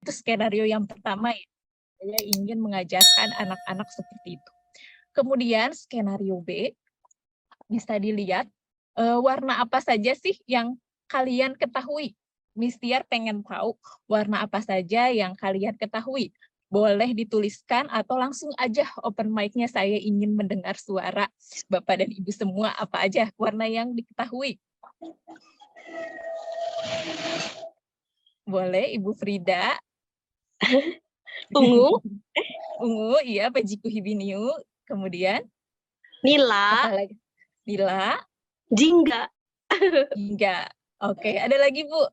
Itu skenario yang pertama ya. Saya ingin mengajarkan anak-anak seperti itu. Kemudian skenario B, bisa dilihat warna apa saja sih yang kalian ketahui. Miss Tiar pengen tahu warna apa saja yang kalian ketahui. Boleh dituliskan atau langsung aja open mic-nya, saya ingin mendengar suara Bapak dan Ibu semua, apa aja warna yang diketahui. Boleh Ibu Frida. Ungu. Ungu, iya, Pejiku Hibiniu. Kemudian? Nila. Apa lagi? Nila. Jingga. Jingga. Oke, ada lagi Bu?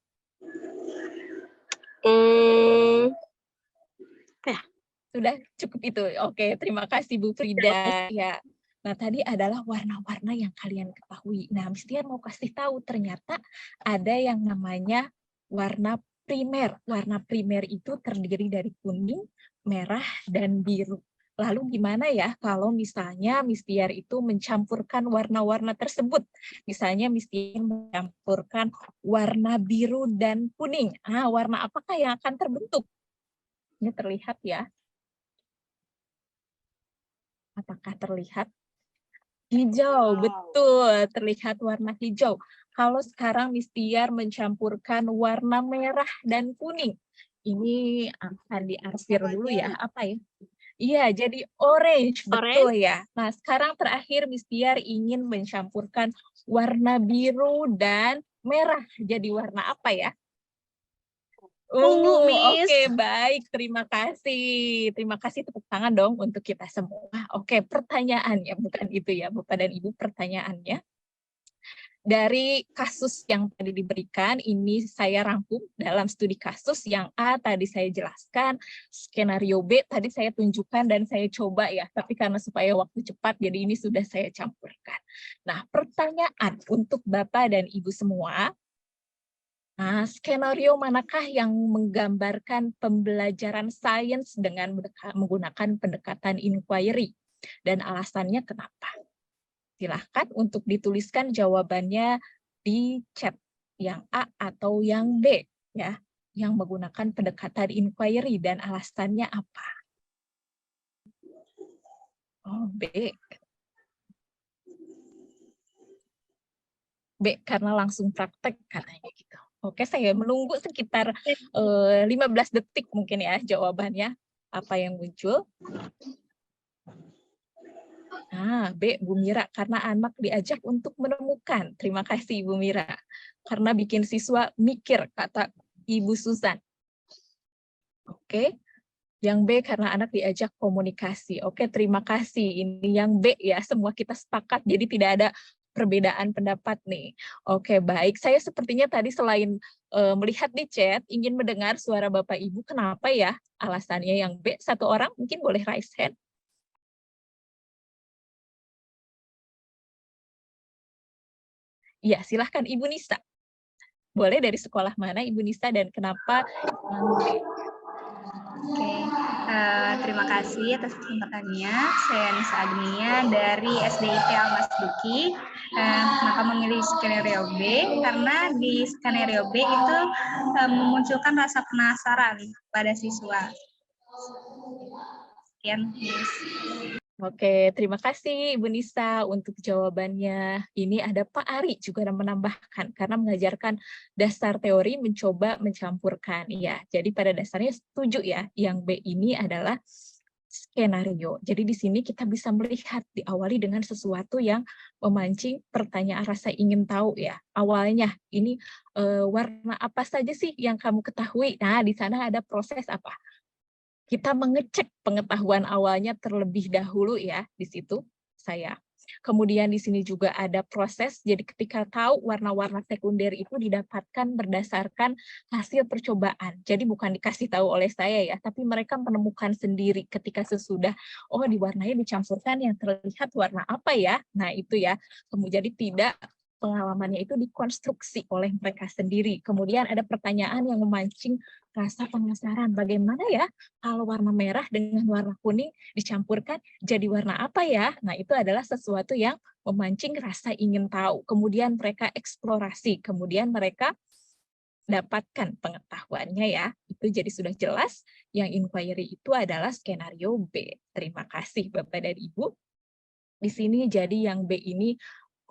Ya. Sudah cukup itu. Oke, terima kasih Bu Frida. Ya. Nah, tadi adalah warna-warna yang kalian ketahui. Nah, Miss Tiar mau kasih tahu ternyata ada yang namanya warna primer. Warna primer itu terdiri dari kuning, merah, dan biru. Lalu gimana ya kalau misalnya Miss Tiar itu mencampurkan warna-warna tersebut? Misalnya Miss Tiar mencampurkan warna biru dan kuning. Warna apakah yang akan terbentuk? Ini terlihat ya. Apakah terlihat? Hijau, betul. Terlihat warna hijau. Kalau sekarang Miss Tiar mencampurkan warna merah dan kuning. Ini akan diarsir dulu ya. Apa ya? Iya, jadi orange. Betul ya. Nah, sekarang terakhir Miss Tiar ingin mencampurkan warna biru dan merah. Jadi warna apa ya? Ungu, Miss. Oke, baik. Terima kasih. Terima kasih, tepuk tangan dong untuk kita semua. Oke, pertanyaannya, bukan itu ya, Bapak dan Ibu, pertanyaannya. Dari kasus yang tadi diberikan, ini saya rangkum dalam studi kasus. Yang A tadi saya jelaskan, skenario B tadi saya tunjukkan dan saya coba ya, tapi karena supaya waktu cepat, jadi ini sudah saya campurkan. Nah, pertanyaan untuk Bapak dan Ibu semua, skenario manakah yang menggambarkan pembelajaran sains dengan menggunakan pendekatan inquiry? Dan alasannya kenapa? Silahkan untuk dituliskan jawabannya di chat yang A atau yang B, ya, yang menggunakan pendekatan inquiry dan alasannya apa? Oh, B. B, karena langsung praktek katanya gitu. Oke, saya menunggu sekitar 15 detik mungkin ya jawabannya. Apa yang muncul? B, Bu Mira, karena anak diajak untuk menemukan. Terima kasih, Bu Mira. Karena bikin siswa mikir, kata Ibu Susan. Oke, yang B karena anak diajak komunikasi. Oke, terima kasih. Ini yang B ya, semua kita sepakat, jadi tidak ada perbedaan pendapat nih. Oke, baik. Saya sepertinya tadi selain melihat di chat, ingin mendengar suara Bapak Ibu. Kenapa ya alasannya yang B? Satu orang mungkin boleh raise hand. Ya, silahkan Ibu Nisa. Boleh dari sekolah mana Ibu Nisa dan kenapa? Oke, terima kasih atas kesempatannya. Saya Nisa Agnia dari SDIT Almas Duki. Kenapa memilih skenario B? Karena di skenario B itu memunculkan rasa penasaran pada siswa. Sekian, Miss. Oke, terima kasih Ibu Nisa untuk jawabannya. Ini ada Pak Ari juga menambahkan, karena mengajarkan dasar teori mencoba mencampurkan. Ya, jadi pada dasarnya setuju ya, yang B ini adalah skenario. Jadi di sini kita bisa melihat diawali dengan sesuatu yang memancing pertanyaan rasa ingin tahu ya. Awalnya ini warna apa saja sih yang kamu ketahui? Nah, di sana ada proses apa? Kita mengecek pengetahuan awalnya terlebih dahulu ya, di situ saya. Kemudian di sini juga ada proses, jadi ketika tahu warna-warna sekunder itu didapatkan berdasarkan hasil percobaan. Jadi bukan dikasih tahu oleh saya ya, tapi mereka menemukan sendiri ketika sesudah, oh di warnanya dicampurkan yang terlihat warna apa ya? Nah itu ya, kemudian jadi tidak pengalamannya itu dikonstruksi oleh mereka sendiri. Kemudian ada pertanyaan yang memancing rasa penasaran, bagaimana ya kalau warna merah dengan warna kuning dicampurkan jadi warna apa ya? Nah, itu adalah sesuatu yang memancing rasa ingin tahu. Kemudian mereka eksplorasi, kemudian mereka dapatkan pengetahuannya ya. Itu jadi sudah jelas yang inquiry itu adalah skenario B. Terima kasih Bapak dan Ibu. Di sini jadi yang B ini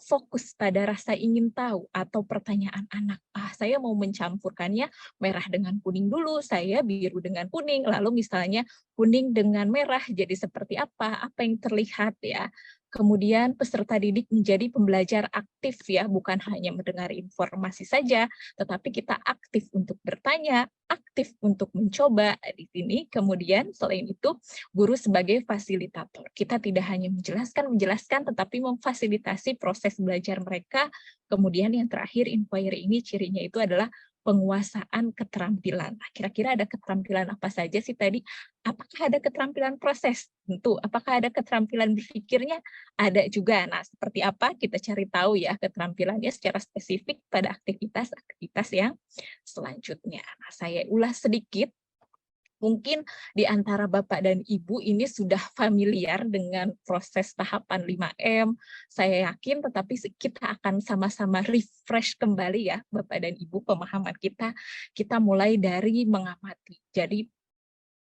fokus pada rasa ingin tahu atau pertanyaan anak. Saya mau mencampurkannya merah dengan kuning dulu, saya biru dengan kuning, lalu misalnya kuning dengan merah jadi seperti apa yang terlihat ya. Kemudian peserta didik menjadi pembelajar aktif ya, bukan hanya mendengar informasi saja, tetapi kita aktif untuk bertanya, aktif untuk mencoba di sini. Kemudian selain itu, guru sebagai fasilitator. Kita tidak hanya menjelaskan, tetapi memfasilitasi proses belajar mereka. Kemudian yang terakhir, inquiry ini cirinya itu adalah penguasaan keterampilan. Nah, kira-kira ada keterampilan apa saja sih tadi? Apakah ada keterampilan proses? Tentu. Apakah ada keterampilan berpikirnya? Ada juga. Nah, seperti apa? Kita cari tahu ya keterampilannya secara spesifik pada aktivitas-aktivitas yang selanjutnya. Nah, saya ulas sedikit. Mungkin di antara Bapak dan Ibu ini sudah familiar dengan proses tahapan 5M, saya yakin, tetapi kita akan sama-sama refresh kembali ya Bapak dan Ibu pemahaman kita mulai dari mengamati. Jadi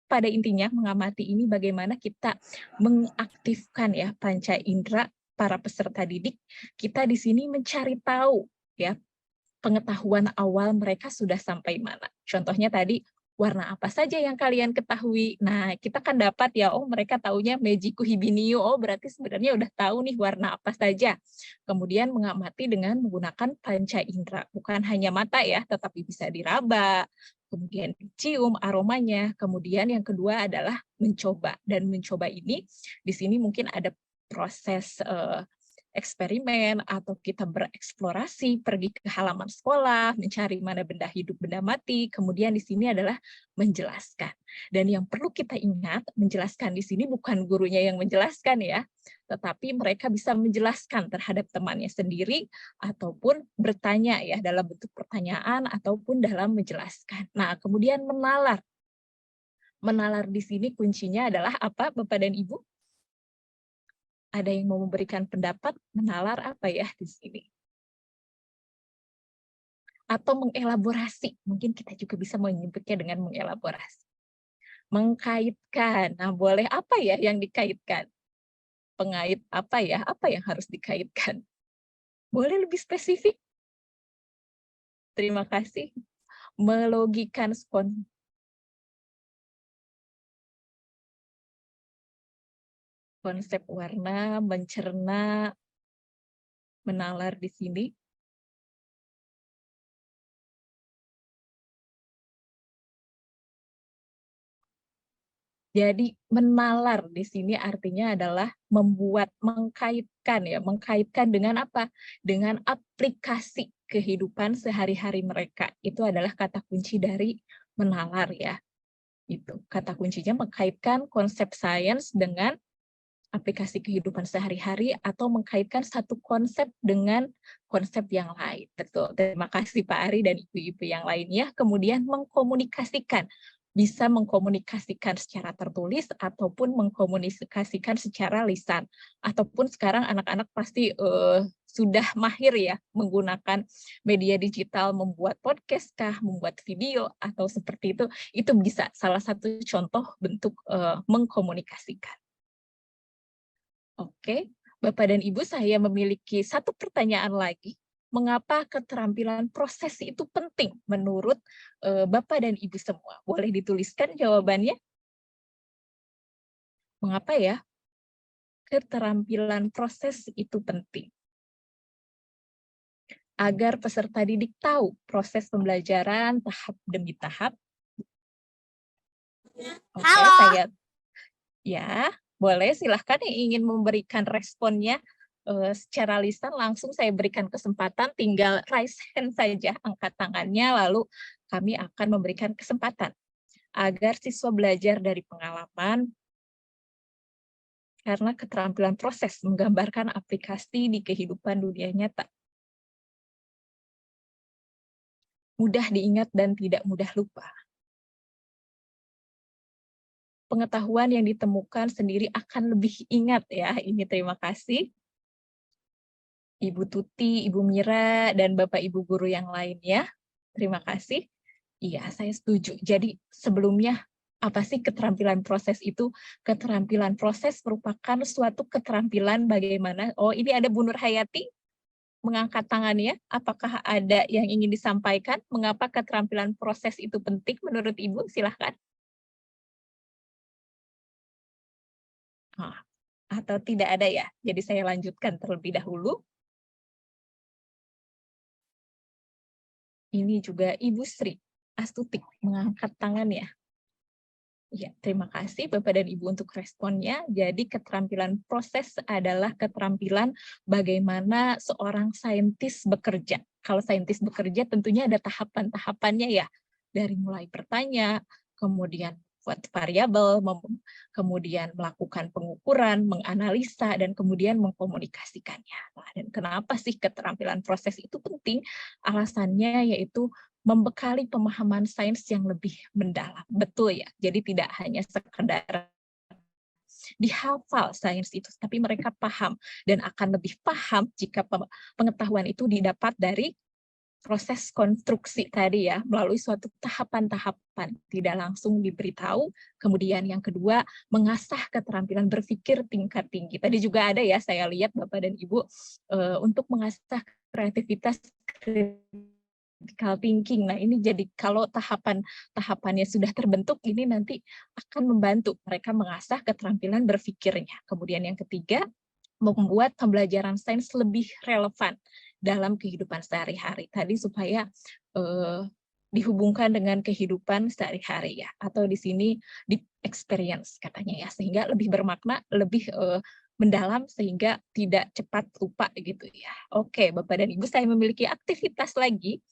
pada intinya mengamati ini bagaimana kita mengaktifkan ya panca indera para peserta didik, kita di sini mencari tahu ya pengetahuan awal mereka sudah sampai mana. Contohnya tadi, warna apa saja yang kalian ketahui? Nah, kita kan dapat ya, oh mereka taunya Mejiku Hibiniu, oh berarti sebenarnya udah tahu nih warna apa saja. Kemudian mengamati dengan menggunakan panca indera, bukan hanya mata ya, tetapi bisa diraba, kemudian dicium aromanya, kemudian yang kedua adalah mencoba. Dan mencoba ini, di sini mungkin ada proses eksperimen atau kita bereksplorasi, pergi ke halaman sekolah, mencari mana benda hidup, benda mati, kemudian di sini adalah menjelaskan. Dan yang perlu kita ingat, menjelaskan di sini bukan gurunya yang menjelaskan ya, tetapi mereka bisa menjelaskan terhadap temannya sendiri ataupun bertanya ya dalam bentuk pertanyaan ataupun dalam menjelaskan. Nah, kemudian menalar. Menalar di sini kuncinya adalah apa, Bapak dan Ibu? Ada yang mau memberikan pendapat, menalar apa ya di sini? Atau mengelaborasi, mungkin kita juga bisa menyebutnya dengan mengelaborasi. Mengkaitkan, nah boleh apa ya yang dikaitkan? Pengait apa ya? Apa yang harus dikaitkan? Boleh lebih spesifik? Terima kasih. Melogikan konsep warna, mencerna, menalar di sini. Jadi menalar di sini artinya adalah membuat, mengkaitkan ya, mengkaitkan dengan apa? Dengan aplikasi kehidupan sehari-hari mereka. Itu adalah kata kunci dari menalar ya. Itu kata kuncinya mengkaitkan konsep sains dengan aplikasi kehidupan sehari-hari atau mengkaitkan satu konsep dengan konsep yang lain. Betul. Terima kasih Pak Ari dan ibu-ibu yang lainnya. Kemudian mengkomunikasikan, bisa mengkomunikasikan secara tertulis ataupun mengkomunikasikan secara lisan. Ataupun sekarang anak-anak pasti sudah mahir ya menggunakan media digital, membuat podcast kah, membuat video atau seperti itu bisa salah satu contoh bentuk mengkomunikasikan. Oke, Bapak dan Ibu, saya memiliki satu pertanyaan lagi. Mengapa keterampilan proses itu penting menurut Bapak dan Ibu semua? Boleh dituliskan jawabannya? Mengapa ya keterampilan proses itu penting? Agar peserta didik tahu proses pembelajaran tahap demi tahap. Oke, saya ya. Boleh, silahkan yang ingin memberikan responnya secara lisan, langsung saya berikan kesempatan, tinggal raise hand saja, angkat tangannya, lalu kami akan memberikan kesempatan agar siswa belajar dari pengalaman, karena keterampilan proses menggambarkan aplikasi di kehidupan dunia nyata. Mudah diingat dan tidak mudah lupa. Pengetahuan yang ditemukan sendiri akan lebih ingat ya. Ini terima kasih Ibu Tuti, Ibu Mira, dan Bapak Ibu guru yang lainnya. terima kasih. Iya, saya setuju. Jadi sebelumnya apa sih keterampilan proses itu? Keterampilan proses merupakan suatu keterampilan bagaimana. Oh, ini ada Bu Nur Hayati mengangkat tangannya. Apakah ada yang ingin disampaikan? Mengapa keterampilan proses itu penting menurut Ibu? Silahkan. Atau tidak ada ya? Jadi saya lanjutkan terlebih dahulu. Ini juga Ibu Sri Astuti mengangkat tangannya. Ya, terima kasih Bapak dan Ibu untuk responnya. Jadi keterampilan proses adalah keterampilan bagaimana seorang saintis bekerja. Kalau saintis bekerja tentunya ada tahapan-tahapannya ya. Dari mulai bertanya, kemudian buat variabel, kemudian melakukan pengukuran, menganalisa, dan kemudian mengkomunikasikannya. Nah, dan kenapa sih keterampilan proses itu penting? Alasannya yaitu membekali pemahaman sains yang lebih mendalam. Betul ya, jadi tidak hanya sekedar dihafal sains itu, tapi mereka paham dan akan lebih paham jika pengetahuan itu didapat dari proses konstruksi tadi ya, melalui suatu tahapan-tahapan, tidak langsung diberitahu. Kemudian yang kedua, mengasah keterampilan berpikir tingkat tinggi. Tadi juga ada ya, saya lihat Bapak dan Ibu, untuk mengasah kreativitas critical thinking. Nah, ini jadi kalau tahapannya sudah terbentuk, ini nanti akan membantu mereka mengasah keterampilan berpikirnya. Kemudian yang ketiga, membuat pembelajaran sains lebih relevan dalam kehidupan sehari-hari. Tadi supaya dihubungkan dengan kehidupan sehari-hari ya, atau di sini di experience katanya ya, sehingga lebih bermakna, lebih mendalam sehingga tidak cepat lupa gitu ya. Oke, Bapak dan Ibu, saya memiliki aktivitas lagi.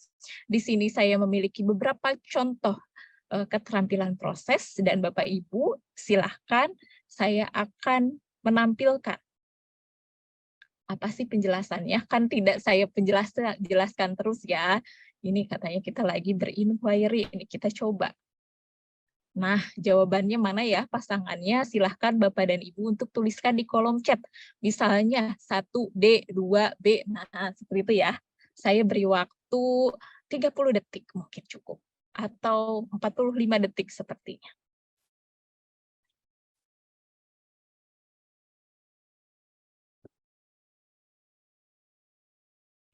Di sini saya memiliki beberapa contoh keterampilan proses dan Bapak Ibu silahkan saya akan menampilkan apa sih penjelasannya? Kan tidak saya jelaskan terus ya. Ini katanya kita lagi berinquiry, ini kita coba. Nah, jawabannya mana ya pasangannya? Silahkan Bapak dan Ibu untuk tuliskan di kolom chat. Misalnya 1D, 2B, nah seperti itu ya. Saya beri waktu 30 detik mungkin cukup. Atau 45 detik sepertinya.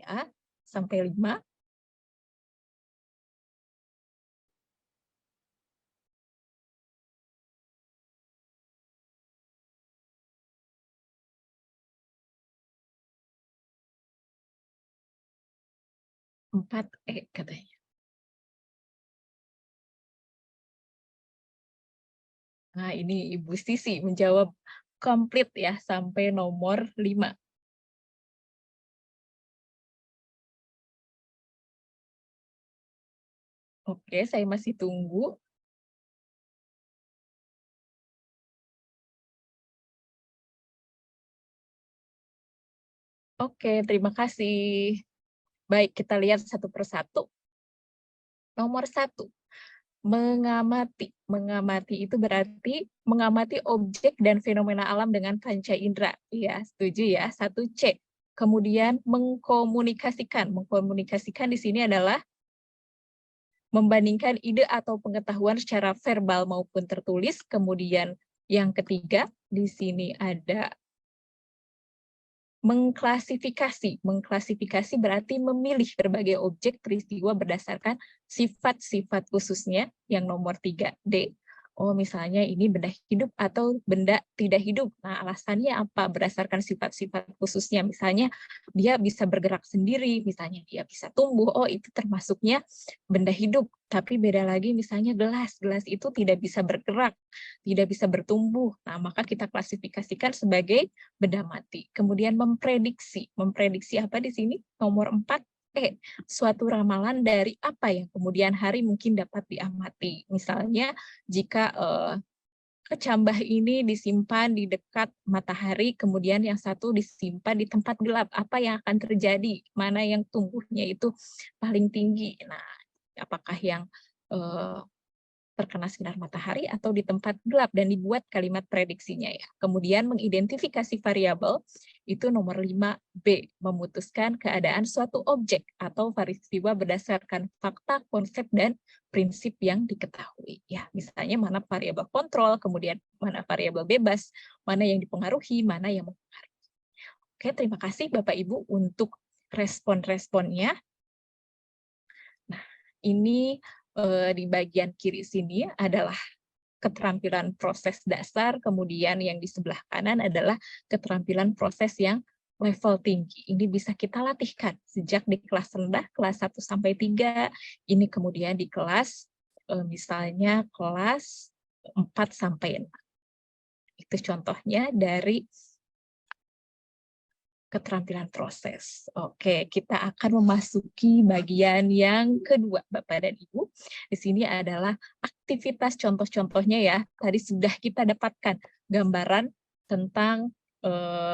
Ya, sampai 5. 4E katanya. Nah, ini Ibu Sisi menjawab komplit ya sampai nomor 5. Oke, saya masih tunggu. Oke, terima kasih. Baik, kita lihat satu persatu. Nomor 1, mengamati. Mengamati itu berarti mengamati objek dan fenomena alam dengan panca indera. Iya, setuju ya. 1C. Kemudian mengkomunikasikan. Mengkomunikasikan di sini adalah membandingkan ide atau pengetahuan secara verbal maupun tertulis. Kemudian yang ketiga, di sini ada mengklasifikasi. Mengklasifikasi berarti memilih berbagai objek peristiwa berdasarkan sifat-sifat khususnya. Yang nomor 3D. Oh, misalnya ini benda hidup atau benda tidak hidup. Nah, alasannya apa? Berdasarkan sifat-sifat khususnya. Misalnya dia bisa bergerak sendiri, misalnya dia bisa tumbuh. Oh, itu termasuknya benda hidup. Tapi beda lagi misalnya gelas. Gelas itu tidak bisa bergerak, tidak bisa bertumbuh. Nah, maka kita klasifikasikan sebagai benda mati. Kemudian memprediksi. Memprediksi apa di sini? Nomor 4. Suatu ramalan dari apa yang kemudian hari mungkin dapat diamati. Misalnya jika kecambah ini disimpan di dekat matahari, kemudian yang satu disimpan di tempat gelap, apa yang akan terjadi? Mana yang tumbuhnya itu paling tinggi? Nah, apakah yang terkena sinar matahari atau di tempat gelap, dan dibuat kalimat prediksinya ya. Kemudian mengidentifikasi variabel, itu nomor 5B, memutuskan keadaan suatu objek atau peristiwa berdasarkan fakta, konsep, dan prinsip yang diketahui. Ya, misalnya mana variabel kontrol, kemudian mana variabel bebas, mana yang dipengaruhi, mana yang mempengaruhi. Oke, terima kasih Bapak Ibu untuk respon-responnya. Nah, ini di bagian kiri sini adalah keterampilan proses dasar, kemudian yang di sebelah kanan adalah keterampilan proses yang level tinggi. Ini bisa kita latihkan sejak di kelas rendah, kelas 1 sampai 3, ini kemudian di kelas misalnya kelas 4 sampai 6. Itu contohnya dari keterampilan proses. Oke, kita akan memasuki bagian yang kedua, Bapak dan Ibu. Di sini adalah aktivitas contoh-contohnya ya. Tadi sudah kita dapatkan gambaran tentang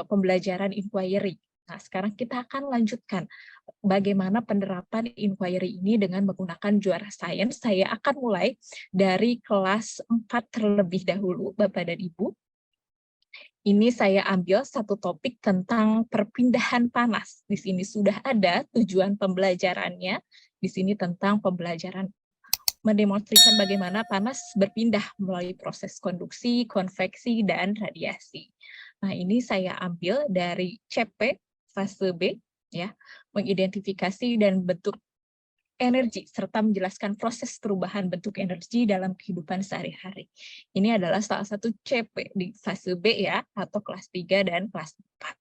pembelajaran inquiry. Nah, sekarang kita akan lanjutkan bagaimana penerapan inquiry ini dengan menggunakan juara sains. Saya akan mulai dari kelas 4 terlebih dahulu, Bapak dan Ibu. Ini saya ambil satu topik tentang perpindahan panas. Di sini sudah ada tujuan pembelajarannya. Di sini tentang pembelajaran mendemonstrasikan bagaimana panas berpindah melalui proses konduksi, konveksi, dan radiasi. Nah, ini saya ambil dari CP fase B, ya, mengidentifikasi dan bentuk energi, serta menjelaskan proses perubahan bentuk energi dalam kehidupan sehari-hari. Ini adalah salah satu CP di fase B ya, atau kelas 3 dan kelas 4.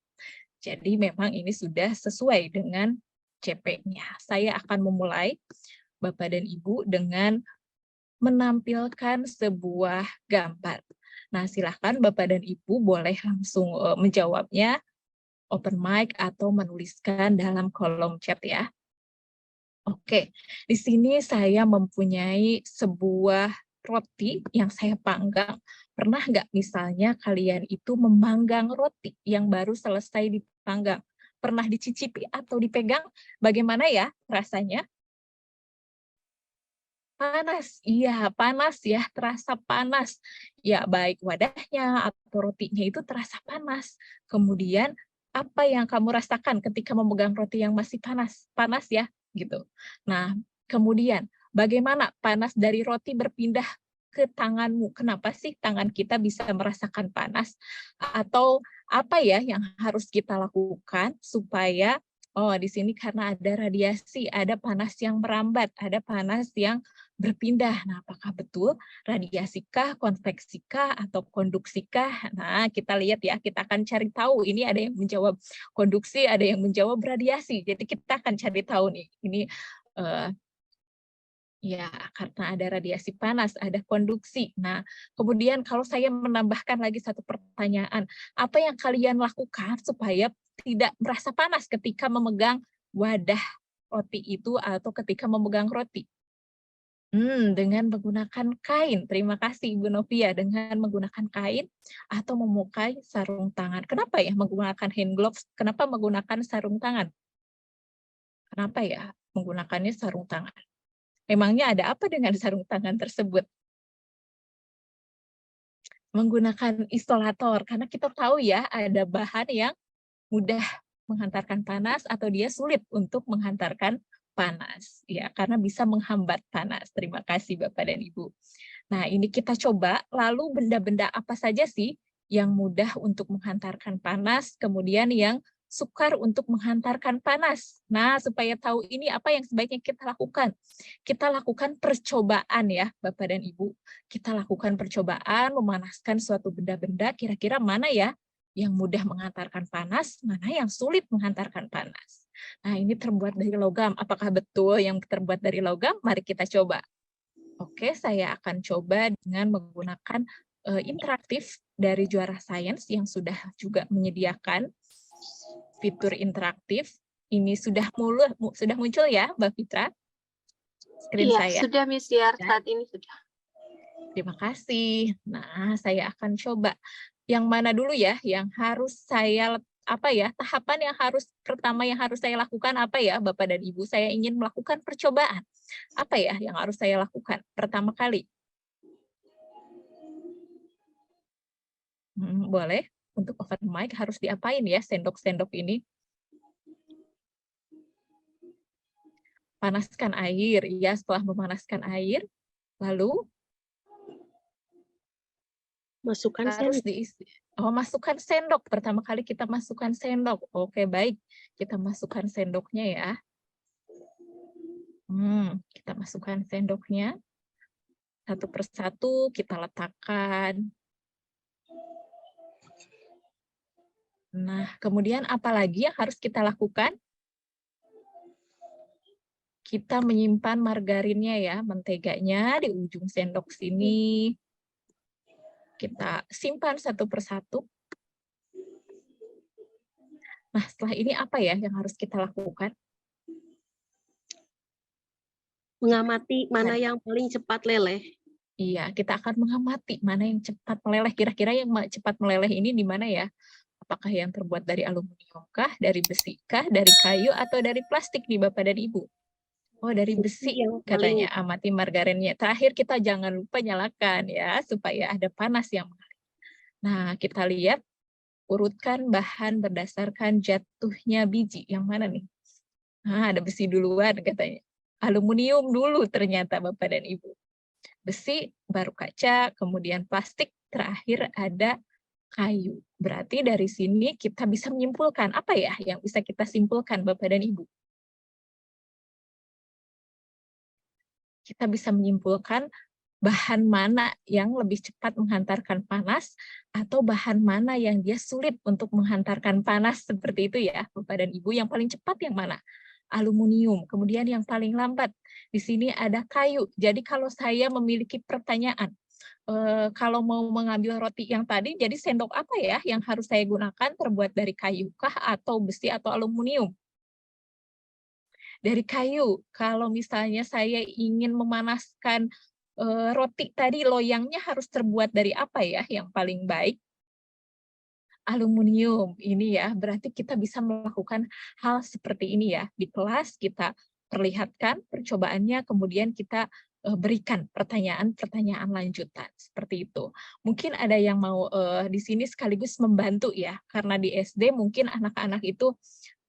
Jadi memang ini sudah sesuai dengan CP-nya. Saya akan memulai, Bapak dan Ibu, dengan menampilkan sebuah gambar. Nah, silakan Bapak dan Ibu boleh langsung menjawabnya, open mic atau menuliskan dalam kolom chat ya. Oke, di sini saya mempunyai sebuah roti yang saya panggang. Pernah nggak misalnya kalian itu memanggang roti yang baru selesai dipanggang? Pernah dicicipi atau dipegang? Bagaimana ya rasanya? Panas, iya panas ya, terasa panas. Ya baik wadahnya atau rotinya itu terasa panas. Kemudian apa yang kamu rasakan ketika memegang roti yang masih panas? Panas ya, gitu. Nah, kemudian bagaimana panas dari roti berpindah ke tanganmu? Kenapa sih tangan kita bisa merasakan panas? Atau apa ya yang harus kita lakukan supaya di sini karena ada radiasi, ada panas yang merambat, ada panas yang berpindah. Nah, apakah betul radiasikah, konveksikah, atau konduksikah? Nah, kita lihat ya, kita akan cari tahu. Ini ada yang menjawab konduksi, ada yang menjawab radiasi. Jadi kita akan cari tahu nih. Ini ya, karena ada radiasi panas, ada konduksi. Nah, kemudian kalau saya menambahkan lagi satu pertanyaan, apa yang kalian lakukan supaya tidak merasa panas ketika memegang wadah roti itu atau ketika memegang roti? Dengan menggunakan kain. Terima kasih Ibu Novia, dengan menggunakan kain atau memakai sarung tangan. Kenapa ya menggunakan hand gloves? Kenapa menggunakan sarung tangan? Kenapa ya menggunakannya sarung tangan? Memangnya ada apa dengan sarung tangan tersebut? Menggunakan isolator, karena kita tahu ya ada bahan yang mudah menghantarkan panas atau dia sulit untuk menghantarkan panas. Ya, karena bisa menghambat panas. Terima kasih Bapak dan Ibu. Nah, ini kita coba, lalu benda-benda apa saja sih yang mudah untuk menghantarkan panas, kemudian yang sukar untuk menghantarkan panas. Nah, supaya tahu ini apa yang sebaiknya kita lakukan. Kita lakukan percobaan ya, Bapak dan Ibu. Kita lakukan percobaan memanaskan suatu benda-benda, kira-kira mana ya yang mudah menghantarkan panas, mana yang sulit menghantarkan panas. Nah, ini terbuat dari logam. Apakah betul yang terbuat dari logam? Mari kita coba. Oke, saya akan coba dengan menggunakan interaktif dari Juara Sains yang sudah juga menyediakan fitur interaktif. Ini sudah muncul ya, Mbak Fitra? Screen Iya, saya. sudah Miss Yar, saat ini sudah. Terima kasih. Nah, saya akan coba. Yang mana dulu ya, yang harus saya tahapan yang pertama yang harus saya lakukan apa ya, Bapak dan Ibu? Saya ingin melakukan percobaan. Apa ya yang harus saya lakukan pertama kali? Boleh. Untuk open mic harus diapain ya sendok-sendok ini? Panaskan air, ya. Setelah memanaskan air, lalu Masukkan harus sendok. diisi. Oh, masukkan sendok. Pertama kali kita masukkan sendok. Oke, baik. Kita masukkan sendoknya ya. Kita masukkan sendoknya. Satu persatu kita letakkan. Nah, kemudian apa lagi yang harus kita lakukan? Kita menyimpan margarinnya ya, menteganya di ujung sendok sini. Kita simpan satu persatu. Nah, setelah ini apa ya yang harus kita lakukan? Mengamati mana yang paling cepat meleleh. Iya, kita akan mengamati mana yang cepat meleleh. Kira-kira yang cepat meleleh ini di mana ya? Apakah yang terbuat dari aluminium kah, dari besi kah, dari kayu, atau dari plastik nih Bapak dan Ibu? Oh, dari besi Yang katanya. paling Amati margarinnya. Terakhir kita jangan lupa nyalakan ya, supaya ada panas yang mengalir. Nah, kita lihat, urutkan bahan berdasarkan jatuhnya biji. Yang mana nih? Nah, ada besi duluan katanya. Aluminium dulu ternyata Bapak dan Ibu. Besi, baru kaca, kemudian plastik, terakhir ada kayu. Berarti dari sini kita bisa menyimpulkan, apa ya yang bisa kita simpulkan Bapak dan Ibu? Kita bisa menyimpulkan bahan mana yang lebih cepat menghantarkan panas, atau bahan mana yang dia sulit untuk menghantarkan panas, seperti itu ya Bapak dan Ibu. Yang paling cepat yang mana? Aluminium. Kemudian yang paling lambat, di sini ada kayu. Jadi kalau saya memiliki pertanyaan, kalau mau mengambil roti yang tadi, jadi sendok apa ya yang harus saya gunakan, terbuat dari kayu kah, atau besi, atau aluminium? Dari kayu. Kalau misalnya saya ingin memanaskan roti tadi, loyangnya harus terbuat dari apa ya yang paling baik? Aluminium. Ini ya, berarti kita bisa melakukan hal seperti ini ya. Di kelas kita perlihatkan percobaannya, kemudian kita berikan pertanyaan-pertanyaan lanjutan. Seperti itu. Mungkin ada yang mau di sini sekaligus membantu ya, karena di SD mungkin anak-anak itu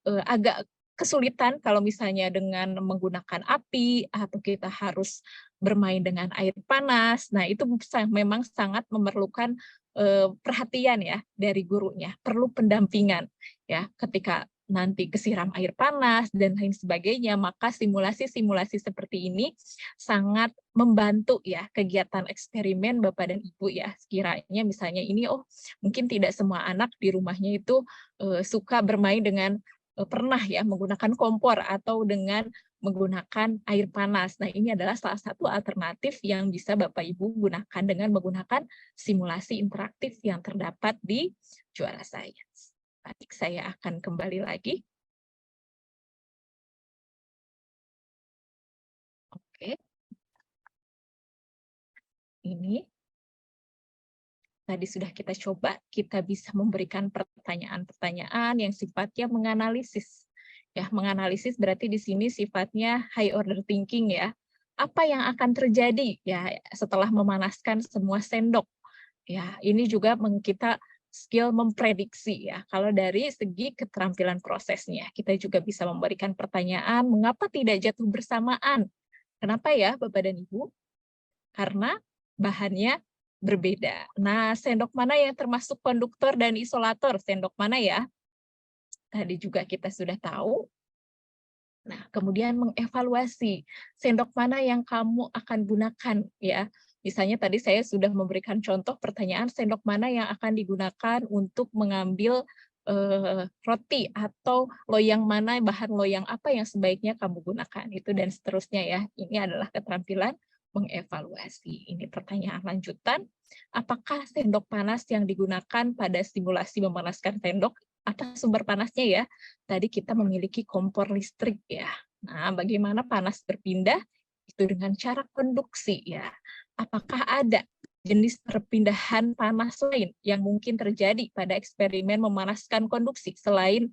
agak kesulitan kalau misalnya dengan menggunakan api, atau kita harus bermain dengan air panas. Nah, itu memang sangat memerlukan perhatian ya dari gurunya, perlu pendampingan ya ketika nanti kesiram air panas dan lain sebagainya, maka simulasi-simulasi seperti ini sangat membantu ya kegiatan eksperimen Bapak dan Ibu ya. Sekiranya misalnya ini, oh mungkin tidak semua anak di rumahnya itu suka bermain dengan pernah ya menggunakan kompor atau dengan menggunakan air panas. Nah, ini adalah salah satu alternatif yang bisa Bapak Ibu gunakan dengan menggunakan simulasi interaktif yang terdapat di Juara Sains. Baik, saya akan kembali lagi. Oke. Ini tadi sudah kita coba, kita bisa memberikan pertanyaan-pertanyaan yang sifatnya menganalisis. Ya, menganalisis berarti di sini sifatnya high order thinking ya. Apa yang akan terjadi ya setelah memanaskan semua sendok? Ya, ini juga kita skill memprediksi ya. Kalau dari segi keterampilan prosesnya, kita juga bisa memberikan pertanyaan, mengapa tidak jatuh bersamaan? Kenapa ya, Bapak dan Ibu? Karena bahannya berbeda. Nah, sendok mana yang termasuk konduktor dan isolator? Sendok mana ya? Tadi juga kita sudah tahu. Nah, kemudian mengevaluasi sendok mana yang kamu akan gunakan ya. Misalnya tadi saya sudah memberikan contoh pertanyaan sendok mana yang akan digunakan untuk mengambil roti, atau loyang mana, bahan loyang apa yang sebaiknya kamu gunakan, itu dan seterusnya ya. Ini adalah keterampilan mengevaluasi. Ini pertanyaan lanjutan. Apakah sendok panas yang digunakan pada simulasi memanaskan sendok, apa sumber panasnya ya? Tadi kita memiliki kompor listrik ya. Nah, bagaimana panas berpindah? Itu dengan cara konduksi ya. Apakah ada jenis perpindahan panas lain yang mungkin terjadi pada eksperimen memanaskan konduksi selain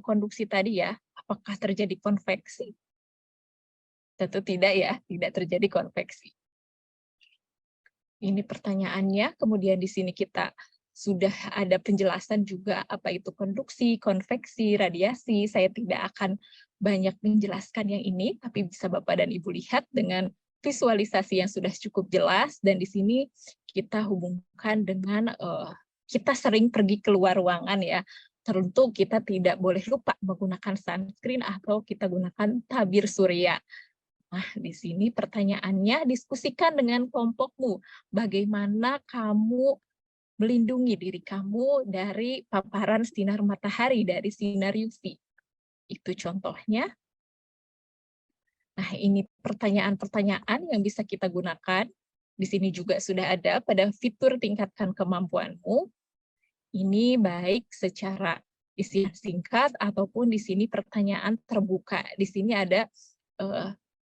konduksi tadi ya? Apakah terjadi konveksi? Tentu tidak ya, tidak terjadi konveksi. Ini pertanyaannya, kemudian di sini kita sudah ada penjelasan juga apa itu konduksi, konveksi, radiasi. Saya tidak akan banyak menjelaskan yang ini, tapi bisa Bapak dan Ibu lihat dengan visualisasi yang sudah cukup jelas, dan di sini kita hubungkan dengan kita sering pergi keluar ruangan ya. Tentu kita tidak boleh lupa menggunakan sunscreen atau kita gunakan tabir surya. Nah, di sini pertanyaannya, diskusikan dengan kelompokmu. Bagaimana kamu melindungi diri kamu dari paparan sinar matahari, dari sinar UV. Itu contohnya. Nah, ini pertanyaan-pertanyaan yang bisa kita gunakan. Di sini juga sudah ada pada fitur tingkatkan kemampuanmu. Ini baik secara isian singkat ataupun di sini pertanyaan terbuka. Di sini ada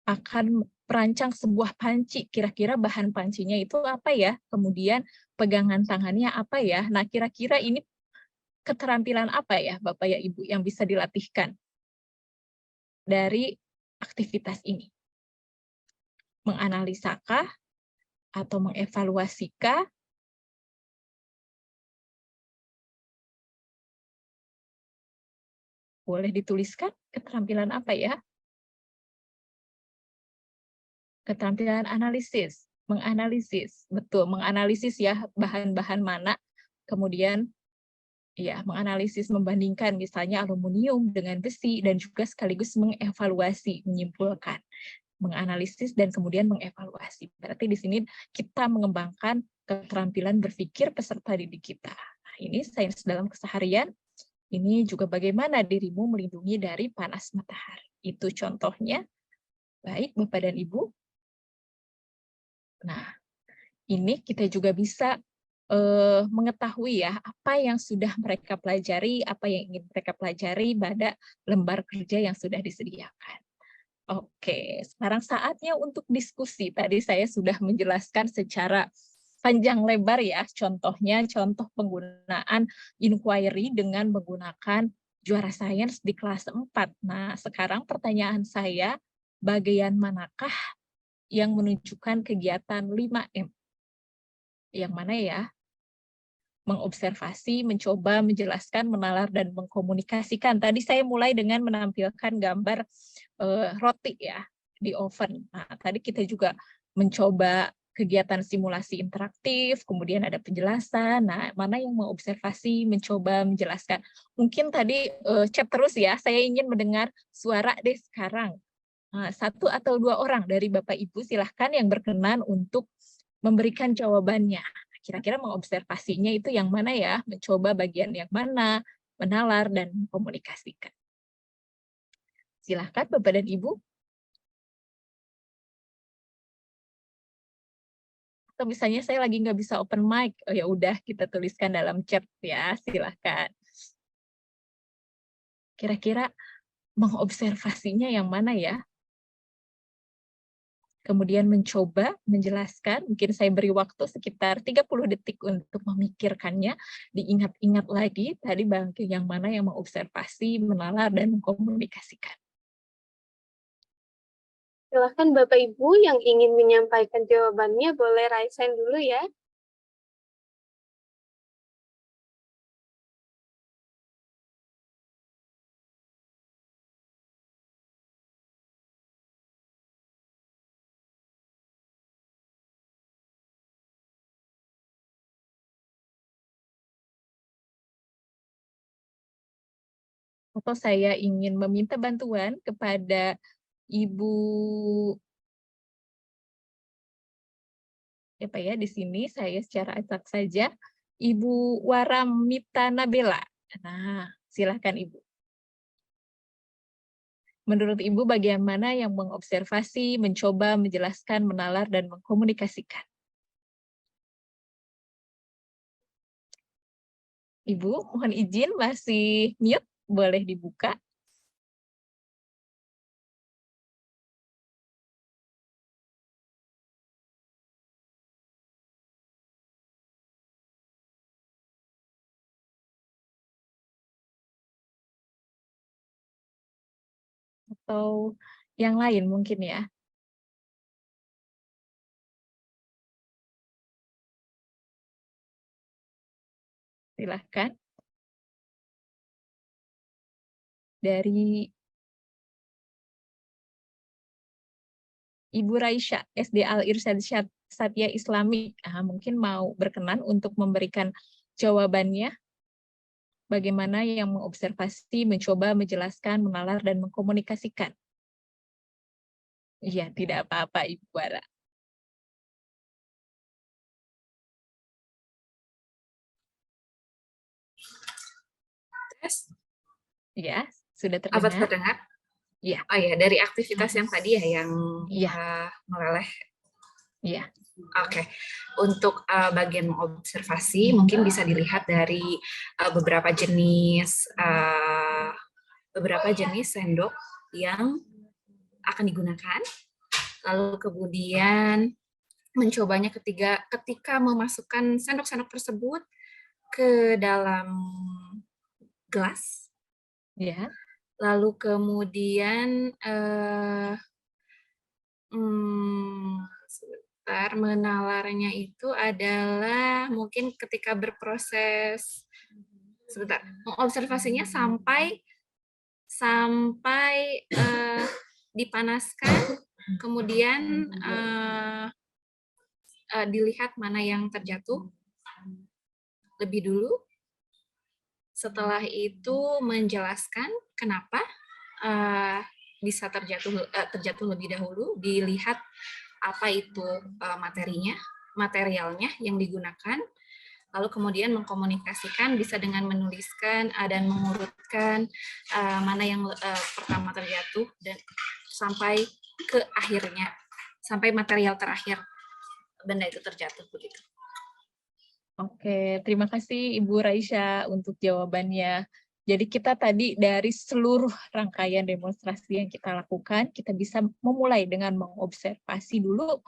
akan perancang sebuah panci. Kira-kira bahan pancinya itu apa ya? Kemudian pegangan tangannya apa ya? Nah, kira-kira ini keterampilan apa ya, Bapak ya Ibu, yang bisa dilatihkan dari aktivitas ini? Menganalisakah atau mengevaluasikah? Boleh dituliskan keterampilan apa ya? Keterampilan analisis, menganalisis, betul, menganalisis ya bahan-bahan mana, kemudian ya menganalisis, membandingkan misalnya aluminium dengan besi, dan juga sekaligus mengevaluasi, menyimpulkan, menganalisis dan kemudian mengevaluasi. Berarti di sini kita mengembangkan keterampilan berpikir peserta didik kita. Nah, ini sains dalam keseharian. Ini juga bagaimana dirimu melindungi dari panas matahari. Itu contohnya. Baik, Bapak dan Ibu. Nah, ini kita juga bisa mengetahui ya apa yang sudah mereka pelajari, apa yang ingin mereka pelajari pada lembar kerja yang sudah disediakan. Oke, sekarang saatnya untuk diskusi. Tadi saya sudah menjelaskan secara panjang lebar ya, contohnya contoh penggunaan inquiry dengan menggunakan juara sains di kelas 4. Nah, sekarang pertanyaan saya, bagian manakah yang menunjukkan kegiatan 5M? Yang mana ya? Mengobservasi, mencoba, menjelaskan, menalar, dan mengkomunikasikan. Tadi saya mulai dengan menampilkan gambar roti ya di oven. Nah, tadi kita juga mencoba kegiatan simulasi interaktif, kemudian ada penjelasan. Nah, mana yang mengobservasi, mencoba, menjelaskan. Mungkin tadi chat terus ya, saya ingin mendengar suara deh sekarang. Nah, 1 atau 2 orang dari Bapak Ibu silahkan yang berkenan untuk memberikan jawabannya. Kira-kira mengobservasinya itu yang mana ya? Mencoba bagian yang mana? Menalar dan mengkomunikasikan. Silahkan Bapak dan Ibu. Atau misalnya saya lagi nggak bisa open mic, oh ya udah kita tuliskan dalam chat ya, silahkan. Kira-kira mengobservasinya yang mana ya? Kemudian mencoba menjelaskan, mungkin saya beri waktu sekitar 30 detik untuk memikirkannya, diingat-ingat lagi tadi bagian yang mana yang mengobservasi, menalar, dan mengkomunikasikan. Silahkan Bapak Ibu yang ingin menyampaikan jawabannya boleh raise hand dulu ya. Atau saya ingin meminta bantuan kepada Ibu, apa ya, di sini saya secara acak saja, Ibu Waramita Nabela. Nah, silakan Ibu. Menurut Ibu bagaimana yang mengobservasi, mencoba, menjelaskan, menalar, dan mengkomunikasikan? Ibu, mohon izin masih mute, boleh dibuka. Atau yang lain mungkin ya. Silahkan. Dari Ibu Raisya, SD Al-Irsyad Satya Islami, mungkin mau berkenan untuk memberikan jawabannya. Bagaimana yang mengobservasi, mencoba, menjelaskan, menalar, dan mengkomunikasikan. Iya, tidak apa-apa, Ibu Bara. Tes. Ya, sudah Apa terdengar? terdengar? Iya. Oh ya, dari aktivitas yang tadi ya, yang Iya. meleleh. Iya. Oke, untuk bagian mengobservasi mungkin bisa dilihat dari beberapa jenis sendok yang akan digunakan. Lalu kemudian mencobanya ketika memasukkan sendok-sendok tersebut ke dalam gelas. Ya. Lalu kemudian sebentar, menalarnya itu adalah mungkin ketika berproses, sebentar, mengobservasinya sampai dipanaskan, kemudian dilihat mana yang terjatuh lebih dulu. Setelah itu menjelaskan kenapa bisa terjatuh lebih dahulu, dilihat apa itu materialnya yang digunakan, lalu kemudian mengkomunikasikan bisa dengan menuliskan dan mengurutkan mana yang pertama terjatuh dan sampai ke akhirnya, sampai material terakhir benda itu terjatuh begitu. Oke, terima kasih Ibu Raisya untuk jawabannya. Jadi kita tadi dari seluruh rangkaian demonstrasi yang kita lakukan, kita bisa memulai dengan mengobservasi dulu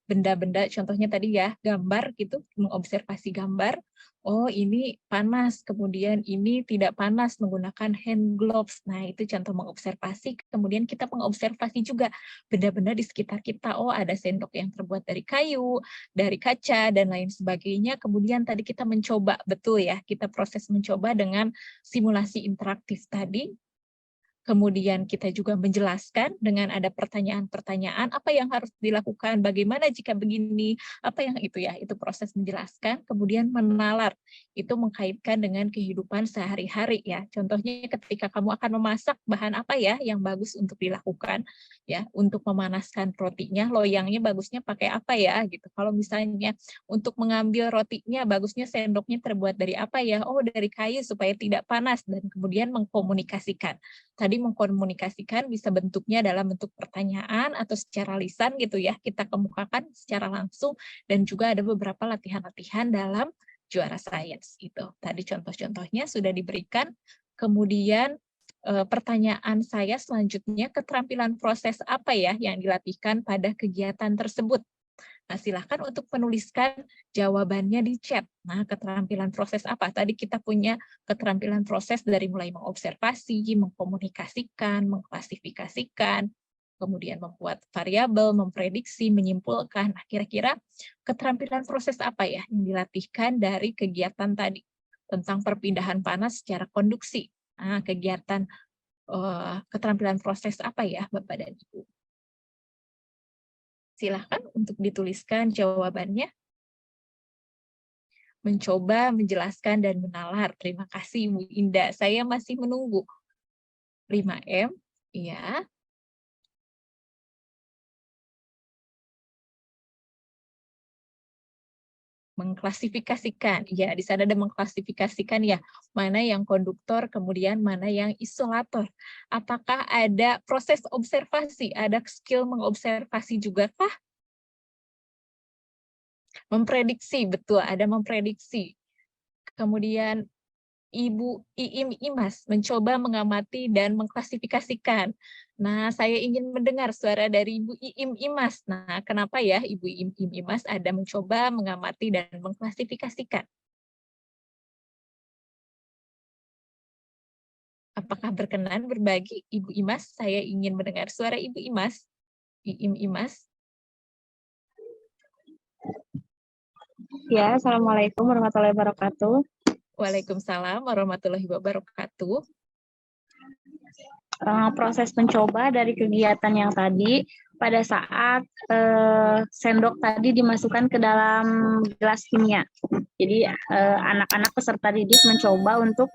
benda-benda, contohnya tadi ya, gambar gitu, mengobservasi gambar. Oh, ini panas, kemudian ini tidak panas menggunakan hand gloves. Nah, itu contoh mengobservasi. Kemudian kita mengobservasi juga benda-benda di sekitar kita. Oh, ada sendok yang terbuat dari kayu, dari kaca, dan lain sebagainya. Kemudian tadi kita mencoba, betul ya, kita proses mencoba dengan simulasi interaktif tadi. Kemudian kita juga menjelaskan dengan ada pertanyaan-pertanyaan, apa yang harus dilakukan, bagaimana jika begini, apa yang itu ya, itu proses menjelaskan. Kemudian menalar, itu mengkaitkan dengan kehidupan sehari-hari ya. Contohnya ketika kamu akan memasak, bahan apa ya yang bagus untuk dilakukan ya, untuk memanaskan rotinya, loyangnya bagusnya pakai apa ya gitu. Kalau misalnya untuk mengambil rotinya, bagusnya sendoknya terbuat dari apa ya, oh dari kayu supaya tidak panas, dan kemudian mengkomunikasikan. Tadi mengkomunikasikan bisa bentuknya dalam bentuk pertanyaan atau secara lisan gitu ya, kita kemukakan secara langsung, dan juga ada beberapa latihan-latihan dalam juara sains itu. Tadi contoh-contohnya sudah diberikan. Kemudian pertanyaan saya selanjutnya, keterampilan proses apa ya yang dilatihkan pada kegiatan tersebut? Nah, silahkan untuk menuliskan jawabannya di chat. Nah, keterampilan proses apa? Tadi kita punya keterampilan proses dari mulai mengobservasi, mengkomunikasikan, mengklasifikasikan, kemudian membuat variabel, memprediksi, menyimpulkan. Nah, kira-kira keterampilan proses apa ya yang dilatihkan dari kegiatan tadi? Tentang perpindahan panas secara konduksi. Nah, kegiatan keterampilan proses apa ya, Bapak dan Ibu? Silahkan untuk dituliskan jawabannya. Mencoba, menjelaskan, dan menalar. Terima kasih, Bu Indah. Saya masih menunggu. 5M, ya. Mengklasifikasikan. Ya, di sana ada mengklasifikasikan ya. Mana yang konduktor, kemudian mana yang isolator. Apakah ada proses observasi? Ada skill mengobservasi juga kah? Memprediksi, betul, ada memprediksi. Kemudian Ibu Iim Imas mencoba mengamati dan mengklasifikasikan. Nah, saya ingin mendengar suara dari Ibu Iim Imas. Nah, kenapa ya Ibu Iim Imas ada mencoba mengamati dan mengklasifikasikan? Apakah berkenan berbagi Ibu Imas? Saya ingin mendengar suara Ibu Imas. Iim Imas. Ya, Assalamualaikum warahmatullahi wabarakatuh. Waalaikumsalam warahmatullahi wabarakatuh. Proses mencoba dari kegiatan yang tadi pada saat sendok tadi dimasukkan ke dalam gelas kimia. Jadi anak-anak peserta didik mencoba untuk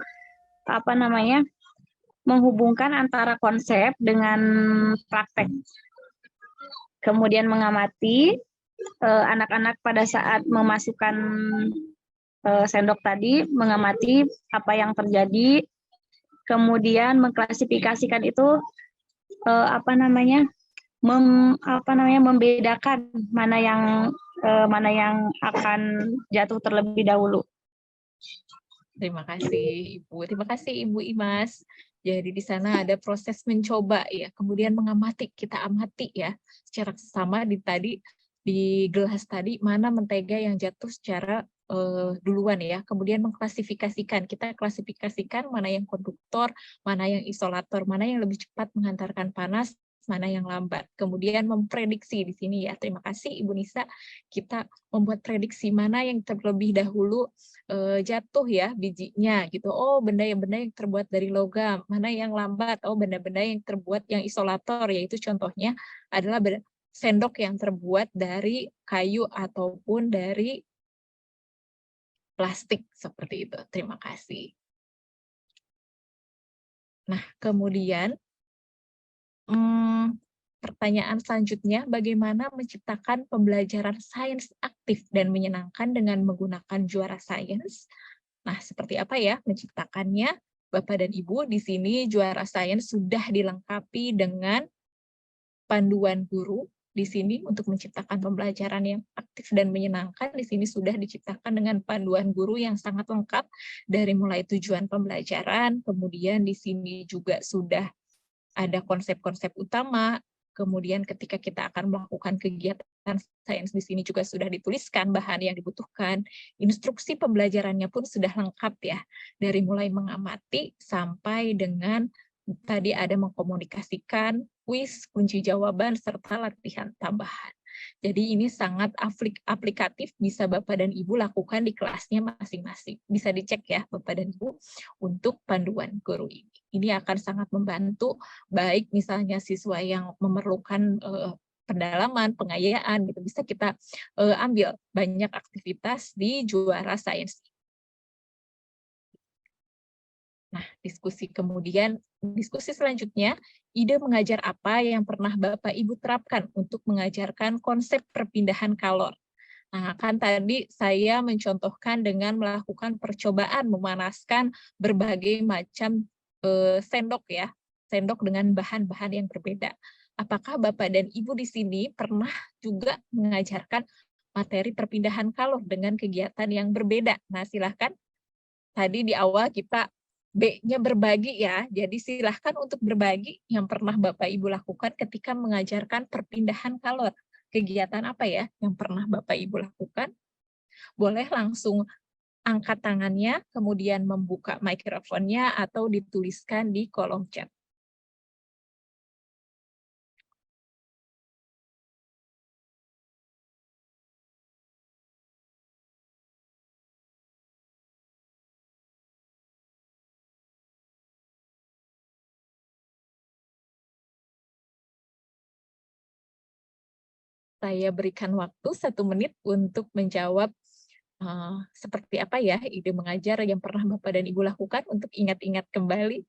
menghubungkan antara konsep dengan praktek. Kemudian mengamati anak-anak pada saat memasukkan sendok tadi, mengamati apa yang terjadi, kemudian mengklasifikasikan itu membedakan mana yang akan jatuh terlebih dahulu. Terima kasih Ibu. Terima kasih Ibu Imas. Jadi di sana ada proses mencoba ya, kemudian mengamati, kita amati ya secara sesama tadi di gelas tadi mana mentega yang jatuh secara duluan ya, kemudian mengklasifikasikan, kita klasifikasikan mana yang konduktor, mana yang isolator, mana yang lebih cepat menghantarkan panas, mana yang lambat. Kemudian memprediksi di sini ya. Terima kasih Ibu Nisa. Kita membuat prediksi mana yang terlebih dahulu jatuh ya bijinya gitu. Oh, benda-benda yang terbuat dari logam, mana yang lambat. Oh, benda-benda yang terbuat yang isolator, yaitu contohnya adalah sendok yang terbuat dari kayu ataupun dari plastik seperti itu. Terima kasih. Nah, kemudian pertanyaan selanjutnya, bagaimana menciptakan pembelajaran sains aktif dan menyenangkan dengan menggunakan juara sains? Nah, seperti apa ya menciptakannya? Bapak dan Ibu, di sini juara sains sudah dilengkapi dengan panduan guru. Di sini untuk menciptakan pembelajaran yang aktif dan menyenangkan, di sini sudah diciptakan dengan panduan guru yang sangat lengkap dari mulai tujuan pembelajaran, kemudian di sini juga sudah ada konsep-konsep utama, kemudian ketika kita akan melakukan kegiatan sains di sini juga sudah dituliskan bahan yang dibutuhkan, instruksi pembelajarannya pun sudah lengkap ya, dari mulai mengamati sampai dengan tadi ada mengkomunikasikan, kuis, kunci jawaban, serta latihan tambahan. Jadi ini sangat aplikatif, bisa Bapak dan Ibu lakukan di kelasnya masing-masing. Bisa dicek ya Bapak dan Ibu untuk panduan guru ini. Ini akan sangat membantu, baik misalnya siswa yang memerlukan pendalaman, pengayaan, gitu, bisa kita ambil banyak aktivitas di juara sains. Nah, diskusi selanjutnya, ide mengajar apa yang pernah Bapak Ibu terapkan untuk mengajarkan konsep perpindahan kalor? Nah, kan tadi saya mencontohkan dengan melakukan percobaan memanaskan berbagai macam sendok ya, sendok dengan bahan-bahan yang berbeda. Apakah Bapak dan Ibu di sini pernah juga mengajarkan materi perpindahan kalor dengan kegiatan yang berbeda? Nah, silahkan. Tadi di awal kita B-nya berbagi ya, jadi silahkan untuk berbagi yang pernah Bapak Ibu lakukan ketika mengajarkan perpindahan kalor. Kegiatan apa ya yang pernah Bapak Ibu lakukan? Boleh langsung angkat tangannya, kemudian membuka mikrofonnya atau dituliskan di kolom chat. Saya berikan waktu 1 menit untuk menjawab seperti apa ya ide mengajar yang pernah Bapak dan Ibu lakukan untuk ingat-ingat kembali.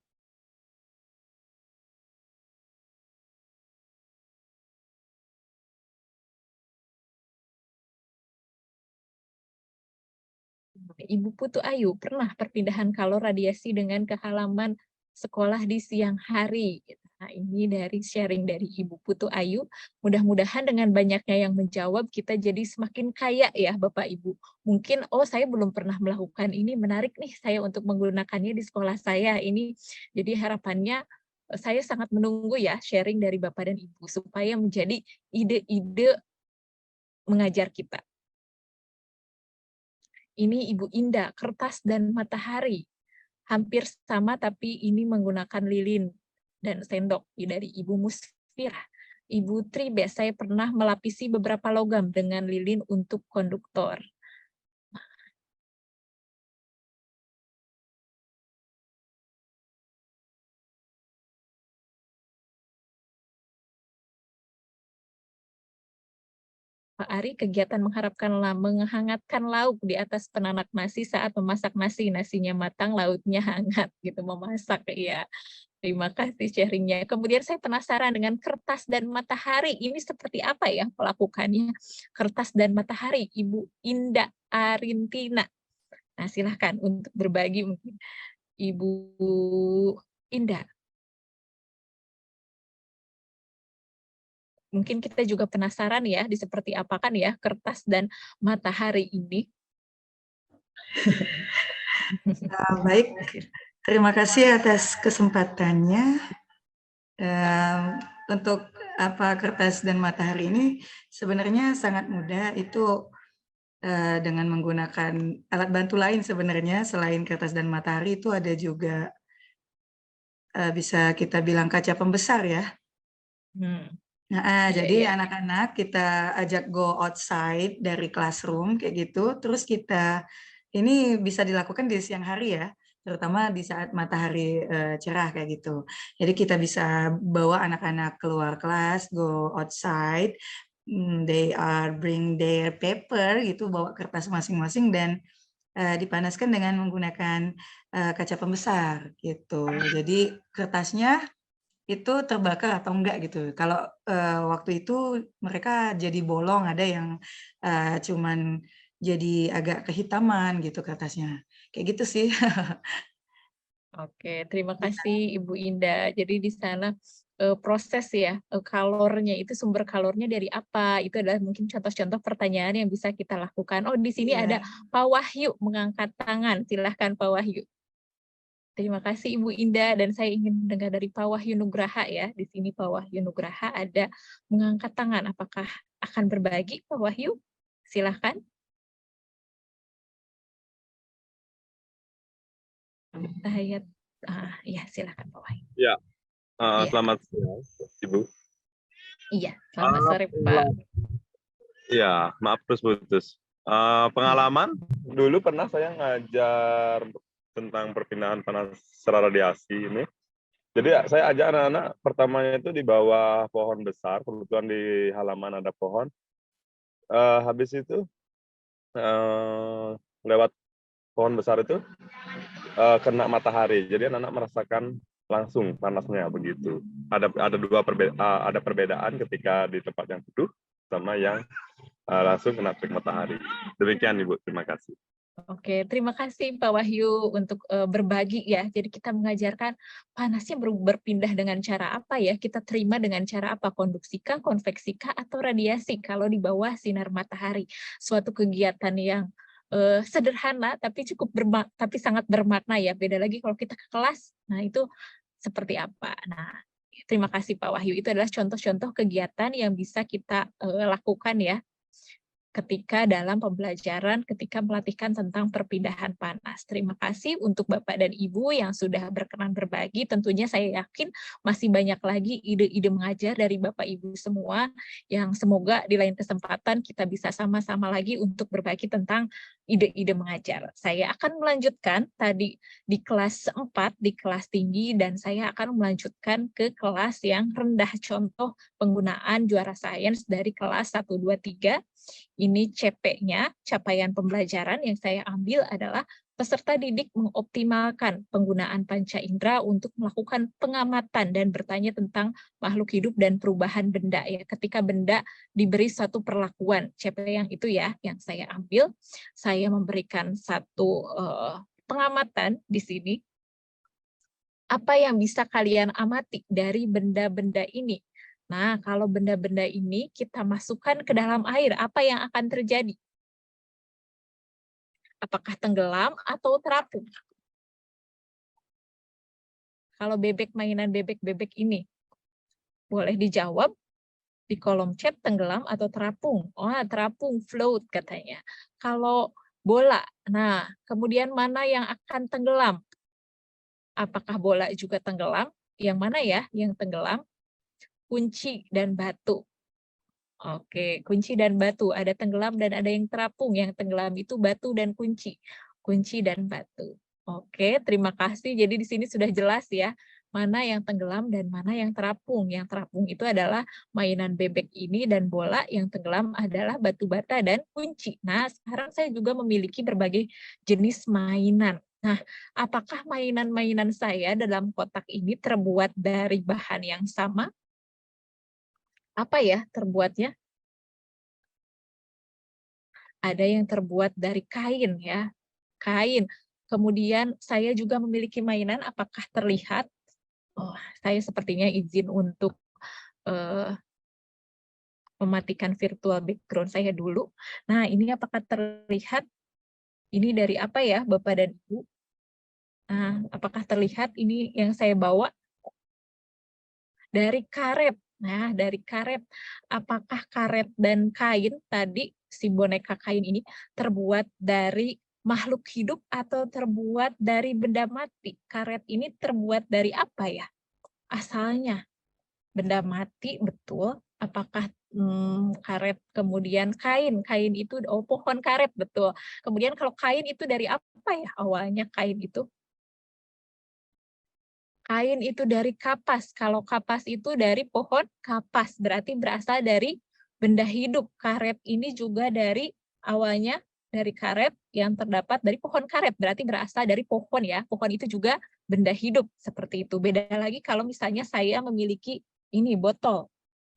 Ibu Putu Ayu, pernah perpindahan kalor radiasi dengan ke halaman sekolah di siang hari? Nah, ini dari sharing dari Ibu Putu Ayu. Mudah-mudahan dengan banyaknya yang menjawab, kita jadi semakin kaya ya Bapak Ibu. Mungkin, oh saya belum pernah melakukan ini, menarik nih saya untuk menggunakannya di sekolah saya. Ini jadi harapannya saya sangat menunggu ya sharing dari Bapak dan Ibu, supaya menjadi ide-ide mengajar kita. Ini Ibu Indah, kertas dan matahari. Hampir sama, tapi ini menggunakan lilin dan sendok. Dari Ibu Musfirah. Ibu Tribes, saya pernah melapisi beberapa logam dengan lilin untuk konduktor. Pak Ari, kegiatan menghangatkan lauk di atas penanak nasi saat memasak nasi. Nasinya matang, lauknya hangat, gitu, memasak, ya. Terima kasih sharingnya. Kemudian saya penasaran dengan kertas dan matahari. Ini seperti apa ya melakukannya? Kertas dan matahari, Ibu Indah Arintina. Nah, silahkan untuk berbagi mungkin. Ibu Indah. Mungkin kita juga penasaran ya, di seperti apa kan ya kertas dan matahari ini. Baik, terima kasih atas kesempatannya. Untuk kertas dan matahari ini sebenarnya sangat mudah, itu dengan menggunakan alat bantu lain sebenarnya selain kertas dan matahari, itu ada juga bisa kita bilang kaca pembesar ya. Nah, jadi anak-anak kita ajak go outside dari classroom kayak gitu, terus ini bisa dilakukan di siang hari ya, terutama di saat matahari cerah kayak gitu. Jadi kita bisa bawa anak-anak keluar kelas, go outside, they are bring their paper gitu, bawa kertas masing-masing dan dipanaskan dengan menggunakan kaca pembesar gitu. Jadi kertasnya itu terbakar atau enggak gitu. Kalau waktu itu mereka jadi bolong, ada yang cuman jadi agak kehitaman gitu kertasnya. Kayak gitu sih. Oke, terima kasih Ibu Indah. Jadi di sana proses ya, kalornya itu sumber kalornya dari apa? Itu adalah mungkin contoh-contoh pertanyaan yang bisa kita lakukan. Oh, di sini ada Pak Wahyu mengangkat tangan. Silahkan Pak Wahyu. Terima kasih Ibu Indah, dan saya ingin mendengar dari Pak Wahyu Nugraha ya. Di sini Pak Wahyu Nugraha ada mengangkat tangan. Apakah akan berbagi Pak Wahyu? Silahkan. Ya, silahkan Pak Wahyu. Ya, selamat siang Ibu. Iya, selamat sore Pak. Iya, maaf putus-putus. Pengalaman, dulu pernah saya ngajar tentang perpindahan panas secara radiasi ini. Jadi saya ajak anak-anak, pertamanya itu di bawah pohon besar, kebetulan di halaman ada pohon. Habis itu lewat pohon besar itu kena matahari, jadi anak-anak merasakan langsung panasnya begitu. Ada perbedaan ketika di tempat yang teduh sama yang langsung kena terik matahari. Demikian Ibu, terima kasih. Oke, terima kasih Pak Wahyu untuk berbagi ya. Jadi kita mengajarkan panasnya berpindah dengan cara apa ya? Kita terima dengan cara apa? Konduksi kah, konveksi kah, atau radiasi kalau di bawah sinar matahari? Suatu kegiatan yang sederhana tapi tapi sangat bermakna ya. Beda lagi kalau kita ke kelas. Nah, itu seperti apa? Nah, terima kasih Pak Wahyu. Itu adalah contoh-contoh kegiatan yang bisa kita lakukan ya ketika dalam pembelajaran, ketika melatihkan tentang perpindahan panas. Terima kasih untuk Bapak dan Ibu yang sudah berkenan berbagi. Tentunya saya yakin masih banyak lagi ide-ide mengajar dari Bapak Ibu semua, yang semoga di lain kesempatan kita bisa sama-sama lagi untuk berbagi tentang ide-ide mengajar. Saya akan melanjutkan tadi di kelas 4, di kelas tinggi, dan saya akan melanjutkan ke kelas yang rendah, contoh penggunaan juara sains dari kelas 1, 2, 3. Ini CP-nya, capaian pembelajaran yang saya ambil adalah peserta didik mengoptimalkan penggunaan panca indera untuk melakukan pengamatan dan bertanya tentang makhluk hidup dan perubahan benda ya. Ketika benda diberi satu perlakuan, CP yang itu ya yang saya ambil, saya memberikan satu pengamatan di sini. Apa yang bisa kalian amati dari benda-benda ini? Nah, kalau benda-benda ini kita masukkan ke dalam air, apa yang akan terjadi? Apakah tenggelam atau terapung? Kalau bebek, mainan bebek-bebek ini, boleh dijawab di kolom chat, tenggelam atau terapung. Oh, terapung, float katanya. Kalau bola, nah kemudian mana yang akan tenggelam? Apakah bola juga tenggelam? Yang mana ya yang tenggelam? Kunci dan batu. Oke, kunci dan batu. Ada tenggelam dan ada yang terapung. Yang tenggelam itu batu dan kunci. Kunci dan batu. Oke, terima kasih. Jadi di sini sudah jelas ya mana yang tenggelam dan mana yang terapung. Yang terapung itu adalah mainan bebek ini dan bola, yang tenggelam adalah batu bata dan kunci. Nah, sekarang saya juga memiliki berbagai jenis mainan. Nah, apakah mainan-mainan saya dalam kotak ini terbuat dari bahan yang sama? Apa ya terbuatnya? Ada yang terbuat dari kain ya, kain. Kemudian saya juga memiliki mainan, apakah terlihat? Oh, saya sepertinya izin untuk mematikan virtual background saya dulu. Nah, ini apakah terlihat? Ini dari apa ya, Bapak dan Ibu? Nah, apakah terlihat ini yang saya bawa? Dari karet. Nah, dari karet. Apakah karet dan kain tadi, si boneka kain ini, terbuat dari makhluk hidup atau terbuat dari benda mati? Karet ini terbuat dari apa ya? Asalnya benda mati, betul. Apakah karet, kemudian kain? Kain itu, oh pohon karet, betul. Kemudian kalau kain itu dari apa ya awalnya kain itu? Kain itu dari kapas. Kalau kapas itu dari pohon kapas, berarti berasal dari benda hidup. Karet ini juga dari awalnya dari karet yang terdapat dari pohon karet, berarti berasal dari pohon ya. Pohon itu juga benda hidup seperti itu. Beda lagi kalau misalnya saya memiliki ini botol.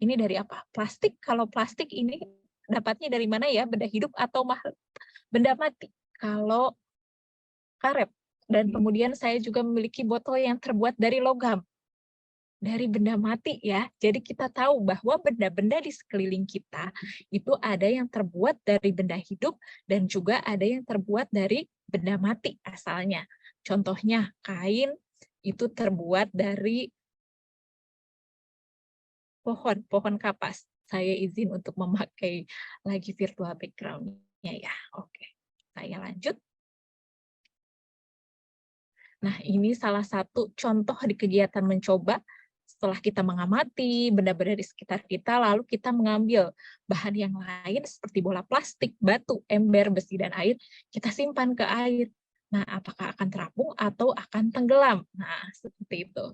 Ini dari apa? Plastik. Kalau plastik ini dapatnya dari mana ya? Benda hidup atau benda mati? Kalau karet. Dan kemudian saya juga memiliki botol yang terbuat dari logam, dari benda mati ya. Jadi kita tahu bahwa benda-benda di sekeliling kita itu ada yang terbuat dari benda hidup dan juga ada yang terbuat dari benda mati asalnya. Contohnya kain itu terbuat dari pohon kapas. Saya izin untuk memakai lagi virtual background-nya ya. Oke, saya lanjut. Nah, ini salah satu contoh di kegiatan mencoba. Setelah kita mengamati benda-benda di sekitar kita, lalu kita mengambil bahan yang lain seperti bola plastik, batu, ember, besi, dan air, kita simpan ke air. Nah, apakah akan terapung atau akan tenggelam? Nah, seperti itu.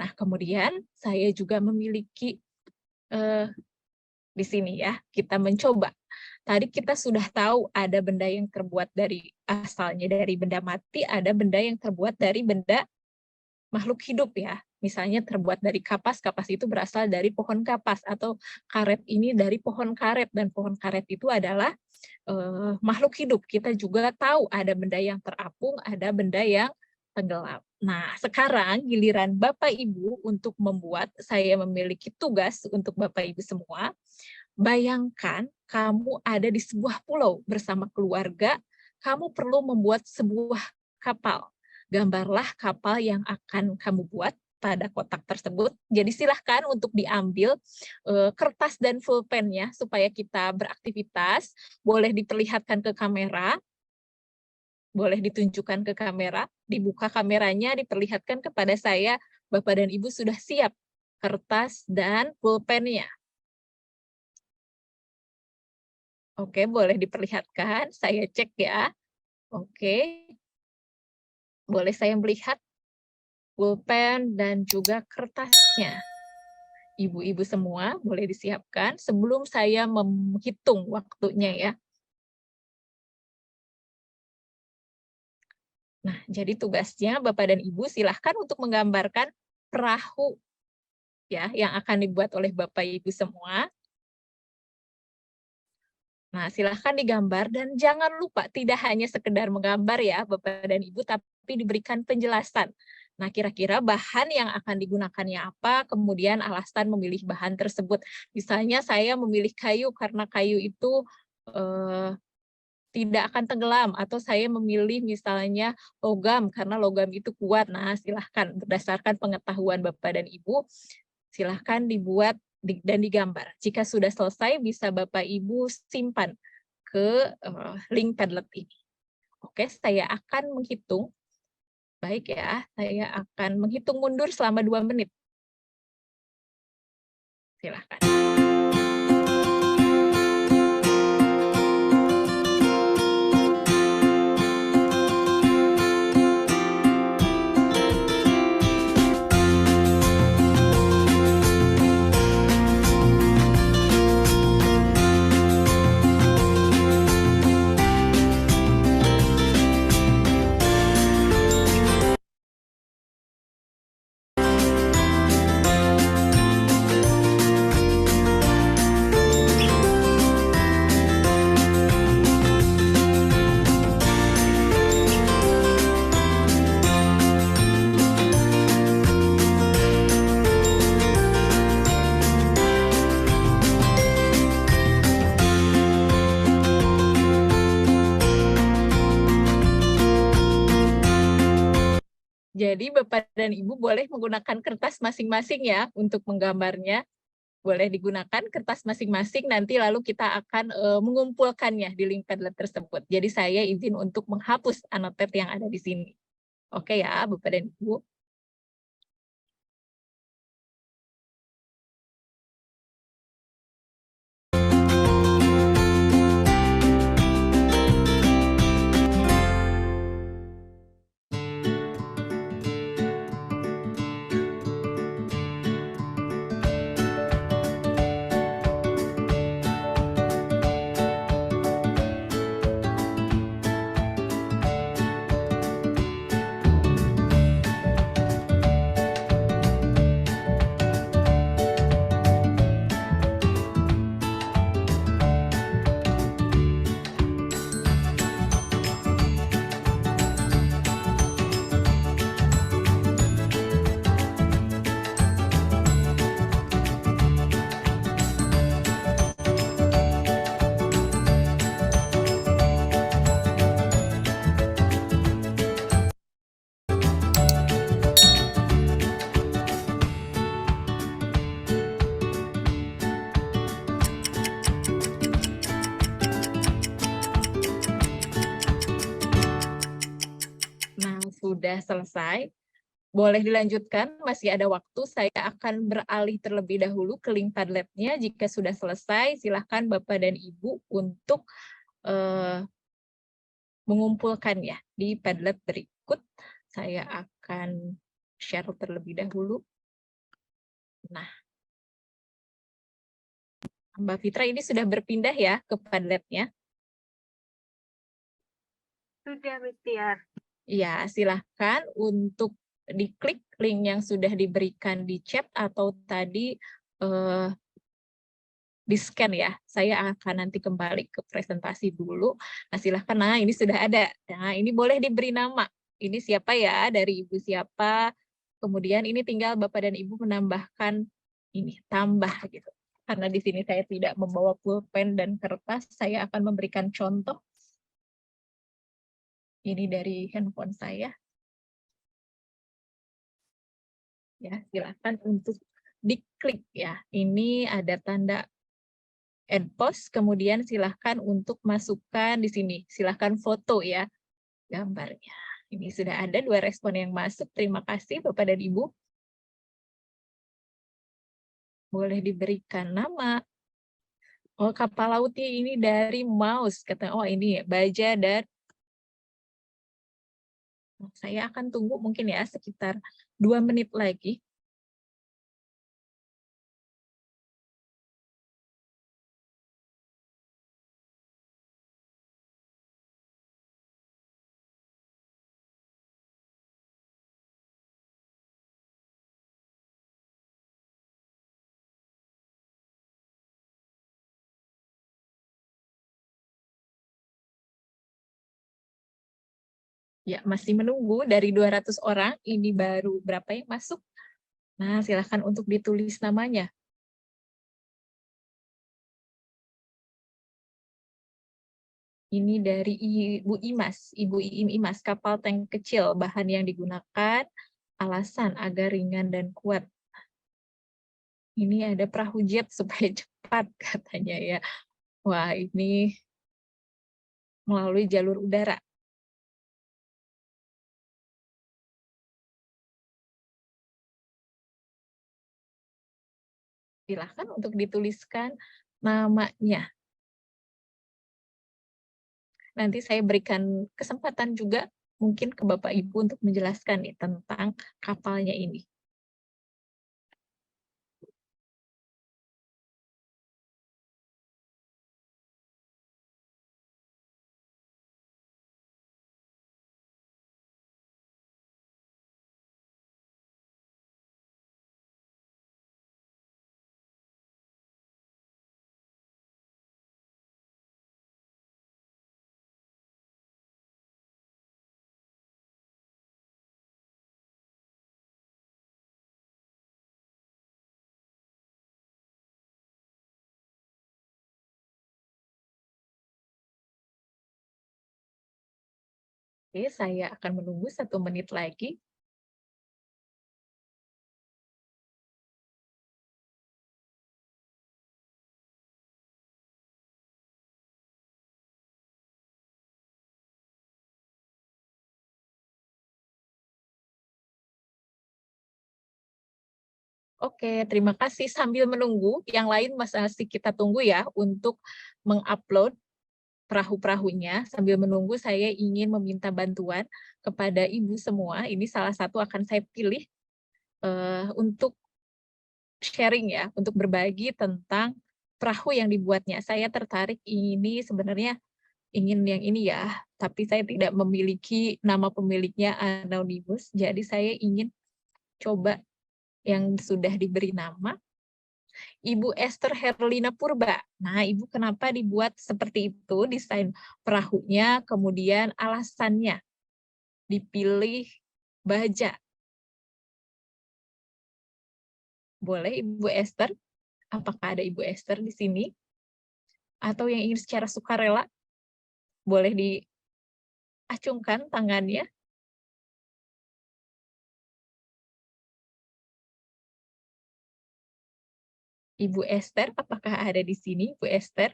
Nah, kemudian saya juga memiliki di sini ya, kita mencoba. Tadi kita sudah tahu ada benda yang terbuat dari asalnya dari benda mati, ada benda yang terbuat dari benda makhluk hidup ya. Misalnya terbuat dari kapas, kapas itu berasal dari pohon kapas, atau karet ini dari pohon karet, dan pohon karet itu adalah makhluk hidup. Kita juga tahu ada benda yang terapung, ada benda yang tenggelam. Nah, sekarang giliran Bapak Ibu untuk membuat, saya memiliki tugas untuk Bapak Ibu semua. Bayangkan kamu ada di sebuah pulau bersama keluarga, kamu perlu membuat sebuah kapal. Gambarlah kapal yang akan kamu buat pada kotak tersebut. Jadi silahkan untuk diambil kertas dan pulpennya supaya kita beraktivitas. Boleh diperlihatkan ke kamera, boleh ditunjukkan ke kamera, dibuka kameranya, diperlihatkan kepada saya, Bapak dan Ibu sudah siap kertas dan pulpennya. Oke, boleh diperlihatkan, saya cek ya. Oke, boleh saya melihat pulpen dan juga kertasnya. Ibu-ibu semua boleh disiapkan sebelum saya menghitung waktunya ya. Nah, jadi tugasnya Bapak dan Ibu silahkan untuk menggambarkan perahu ya yang akan dibuat oleh Bapak Ibu semua. Nah, silahkan digambar dan jangan lupa tidak hanya sekedar menggambar ya Bapak dan Ibu, tapi diberikan penjelasan. Nah, kira-kira bahan yang akan digunakannya apa, kemudian alasan memilih bahan tersebut. Misalnya saya memilih kayu karena kayu itu tidak akan tenggelam, atau saya memilih misalnya logam karena logam itu kuat. Nah, silahkan berdasarkan pengetahuan Bapak dan Ibu, silahkan dibuat dan digambar. Jika sudah selesai, bisa Bapak Ibu simpan ke link Padlet ini. Oke, saya akan menghitung. Baik ya, saya akan menghitung mundur selama 2 menit. Silahkan. Jadi Bapak dan Ibu boleh menggunakan kertas masing-masing ya untuk menggambarnya. Boleh digunakan kertas masing-masing, nanti lalu kita akan mengumpulkannya di link Padlet tersebut. Jadi saya izin untuk menghapus annotate yang ada di sini. Oke ya, Bapak dan Ibu. Nah, sudah selesai. Boleh dilanjutkan, masih ada waktu. Saya akan beralih terlebih dahulu ke link Padlet-nya. Jika sudah selesai, silahkan Bapak dan Ibu untuk mengumpulkannya di Padlet berikut. Saya akan share terlebih dahulu. Nah, Mbak Fitra ini sudah berpindah ya ke Padlet-nya. Sudah, Miss Tiar. Ya, silahkan untuk diklik link yang sudah diberikan di chat atau tadi di-scan ya. Saya akan nanti kembali ke presentasi dulu. Nah, silahkan. Nah, ini sudah ada. Nah, ini boleh diberi nama. Ini siapa ya, dari Ibu siapa. Kemudian ini tinggal Bapak dan Ibu menambahkan ini, tambah gitu. Karena di sini saya tidak membawa pulpen dan kertas, saya akan memberikan contoh. Ini dari handphone saya. Ya, silakan untuk diklik ya. Ini ada tanda add post, kemudian silahkan untuk masukkan di sini. Silahkan foto ya gambarnya. Ini sudah ada 2 respon yang masuk. Terima kasih Bapak dan Ibu. Boleh diberikan nama. Oh, kapal lautnya ini dari Maus. Kata, oh ini ya, Baja dan saya akan tunggu mungkin ya sekitar 2 menit lagi. Ya, masih menunggu dari 200 orang, ini baru berapa yang masuk? Nah, silahkan untuk ditulis namanya. Ini dari Ibu Imas, Ibu Imas, kapal tank kecil, bahan yang digunakan, alasan agar ringan dan kuat. Ini ada perahu jet supaya cepat katanya ya. Wah, ini melalui jalur udara. Silahkan untuk dituliskan namanya. Nanti saya berikan kesempatan juga mungkin ke Bapak Ibu untuk menjelaskan nih tentang kapalnya ini. Oke, saya akan menunggu 1 menit lagi. Oke, terima kasih. Sambil menunggu, yang lain masih kita tunggu ya untuk mengupload perahu-perahunya. Sambil menunggu, saya ingin meminta bantuan kepada ibu semua. Ini salah satu akan saya pilih untuk sharing ya, untuk berbagi tentang perahu yang dibuatnya. Saya tertarik ini sebenarnya ingin yang ini ya, tapi saya tidak memiliki nama pemiliknya anonimus, jadi saya ingin coba yang sudah diberi nama. Ibu Esther Herlina Purba. Nah, Ibu kenapa dibuat seperti itu desain perahunya, kemudian alasannya dipilih baja. Boleh Ibu Esther? Apakah ada Ibu Esther di sini? Atau yang ingin secara sukarela? Boleh diacungkan tangannya. Ibu Esther, apakah ada di sini, Bu Esther?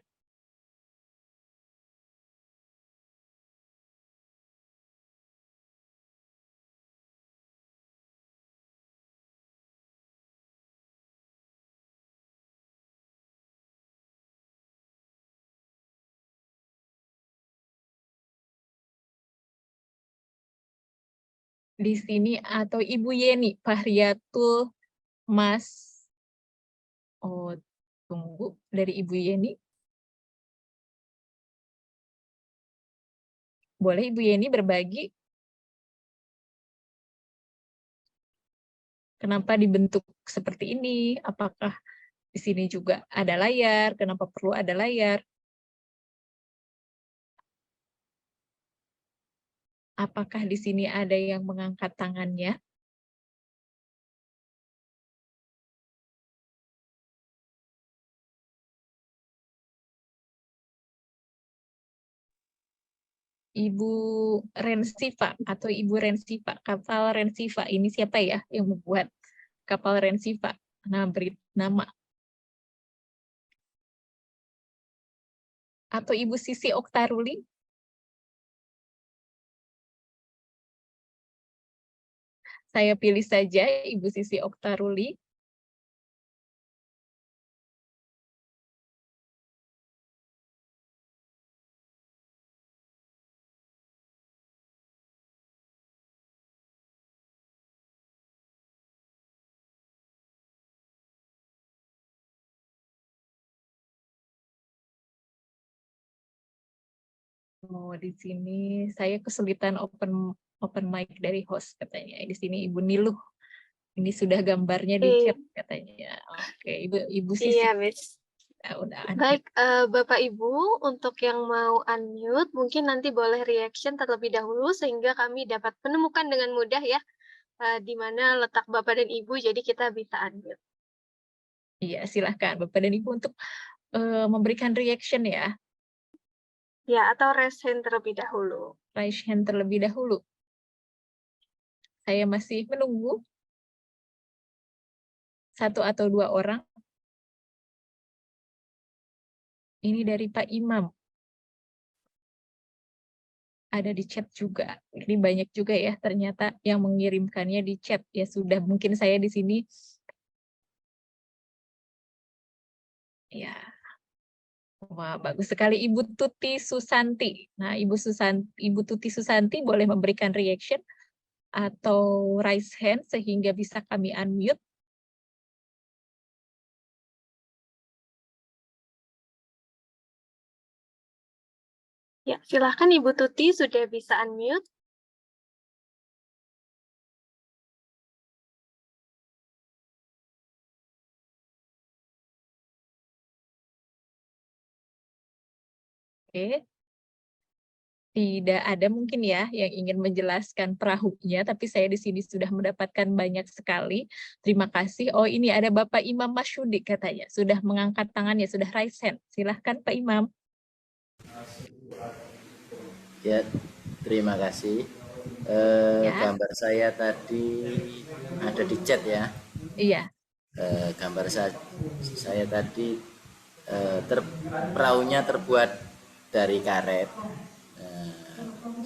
Di sini atau Ibu Yeni Fahriatul Mas. Oh, tunggu dari Ibu Yeni. Boleh Ibu Yeni berbagi? Kenapa dibentuk seperti ini? Apakah di sini juga ada layar? Kenapa perlu ada layar? Apakah di sini ada yang mengangkat tangannya? Ibu Rensiva atau Ibu Rensiva, kapal Rensiva. Ini siapa ya yang membuat kapal Rensiva? Nah, beri nama. Atau Ibu Sisi Oktaruli? Saya pilih saja Ibu Sisi Oktaruli. Oh, di sini saya kesulitan open mic dari host katanya. Di sini Ibu Niluh. Ini sudah gambarnya di chat katanya. Oke, Ibu Sisi. Iya, Miss. Ya, udah. Baik, Bapak Ibu, untuk yang mau unmute, mungkin nanti boleh reaction terlebih dahulu sehingga kami dapat menemukan dengan mudah ya di mana letak Bapak dan Ibu, jadi kita bisa unmute. Iya, silahkan Bapak dan Ibu untuk memberikan reaction ya. Ya, atau raise hand terlebih dahulu. Raise hand terlebih dahulu. Saya masih menunggu. 1 atau 2 orang. Ini dari Pak Imam. Ada di chat juga. Ini banyak juga ya ternyata yang mengirimkannya di chat. Ya sudah, mungkin saya di sini. Ya. Wah, bagus sekali Ibu Tuti Susanti. Nah, Ibu Tuti Susanti boleh memberikan reaction atau raise hand sehingga bisa kami unmute. Ya, silahkan Ibu Tuti sudah bisa unmute. Oke. Tidak ada mungkin ya yang ingin menjelaskan perahunya, tapi saya di sini sudah mendapatkan banyak sekali. Terima kasih. Oh, ini ada Bapak Imam Masyudi katanya. Sudah mengangkat tangannya, sudah raise hand. Silahkan Pak Imam. Ya, terima kasih. Gambar saya tadi ada di chat ya. Iya. Gambar saya tadi perahunya terbuat dari karet.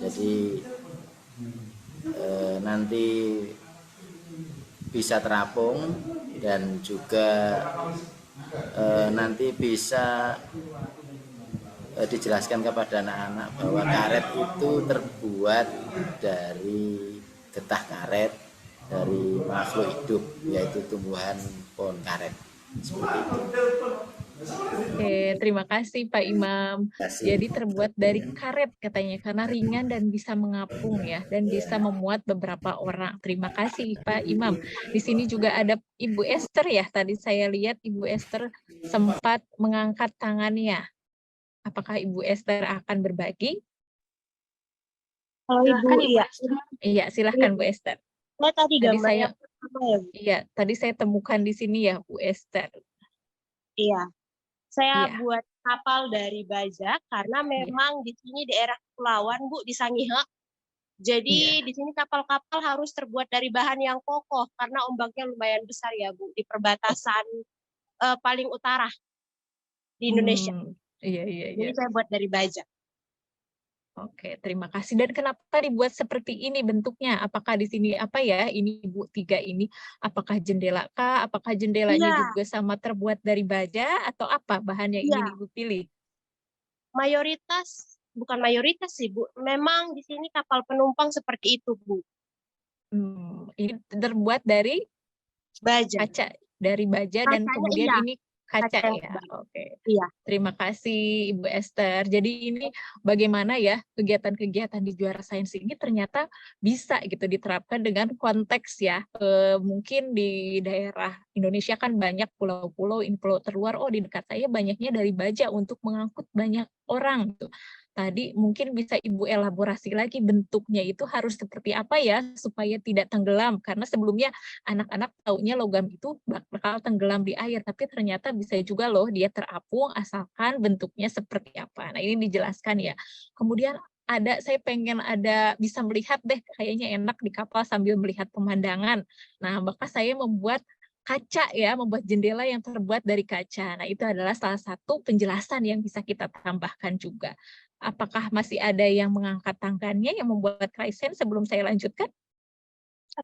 Jadi nanti bisa terapung dan juga nanti bisa dijelaskan kepada anak-anak bahwa karet itu terbuat dari getah karet dari makhluk hidup, yaitu tumbuhan pohon karet. Seperti itu. Oke, terima kasih Pak Imam. Jadi terbuat dari karet katanya, karena ringan dan bisa mengapung ya, dan bisa memuat beberapa orang. Terima kasih Pak Imam. Di sini juga ada Ibu Esther ya, tadi saya lihat Ibu Esther sempat mengangkat tangannya. Apakah Ibu Esther akan berbagi? Kalau Ibu, Silakan, Ibu iya. Esther. Iya, silahkan Bu Esther. Saya tadi Tadi gambarnya saya, pertama ya, Bu. iya, tadi saya temukan di sini ya Bu Esther. Iya. Saya Iya. buat kapal dari baja karena memang di sini daerah kepulauan, Bu, di Sangihe. Jadi di sini kapal-kapal harus terbuat dari bahan yang kokoh karena ombaknya lumayan besar ya, Bu, di perbatasan paling utara di Indonesia. Iya, iya, iya. Jadi saya buat dari baja. Oke, terima kasih. Dan kenapa dibuat seperti ini bentuknya? Apakah di sini apa ya? Ini Ibu tiga ini, apakah jendela kah? Apakah jendelanya Iya. juga sama terbuat dari baja atau apa bahan yang ingin Iya. Ibu pilih? Mayoritas, bukan mayoritas sih, Bu. Memang di sini kapal penumpang seperti itu, Bu. Ini terbuat dari Baja. kaca, dari baja dan Kacanya kemudian iya. ini kaca Kaca yang ya. tebal. Oke. Iya. Terima kasih Ibu Esther. Jadi ini bagaimana ya kegiatan-kegiatan di Juara Sains ini ternyata bisa gitu diterapkan dengan konteks ya. Mungkin di daerah Indonesia kan banyak pulau-pulau, ini pulau terluar, oh di dekat saya banyaknya dari baja untuk mengangkut banyak orang gitu. Tadi mungkin bisa Ibu elaborasi lagi bentuknya itu harus seperti apa ya supaya tidak tenggelam, karena sebelumnya anak-anak taunya logam itu bakal tenggelam di air, tapi ternyata bisa juga loh dia terapung asalkan bentuknya seperti apa. Nah ini dijelaskan ya. Kemudian saya pengen bisa melihat deh, kayaknya enak di kapal sambil melihat pemandangan. Nah maka saya membuat kaca ya, membuat jendela yang terbuat dari kaca. Nah itu adalah salah satu penjelasan yang bisa kita tambahkan juga. Apakah masih ada yang mengangkat tangannya yang membuat Kaisen sebelum saya lanjutkan?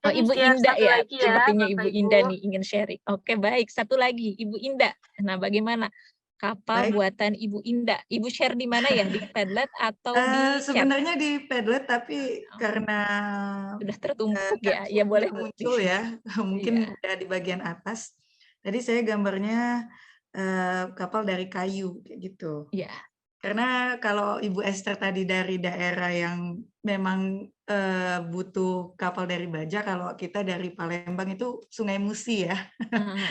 Oh, Ibu Indah Satu ya, lagi ya, sepertinya Bapak Ibu Ibu. Indah nih ingin sharing. Oke, baik. Satu lagi, Ibu Indah. Nah, bagaimana kapal Baik. buatan Ibu Indah? Ibu share di mana ya? Di Padlet atau di chat? Sebenarnya di Padlet, tapi karena Sudah tertumpuk ya? Ya boleh Bu. muncul ya, mungkin Iya. udah di bagian atas. Tadi saya gambarnya kapal dari kayu kayak gitu. Iya. Karena kalau Ibu Esther tadi dari daerah yang memang butuh kapal dari baja, kalau kita dari Palembang itu Sungai Musi ya.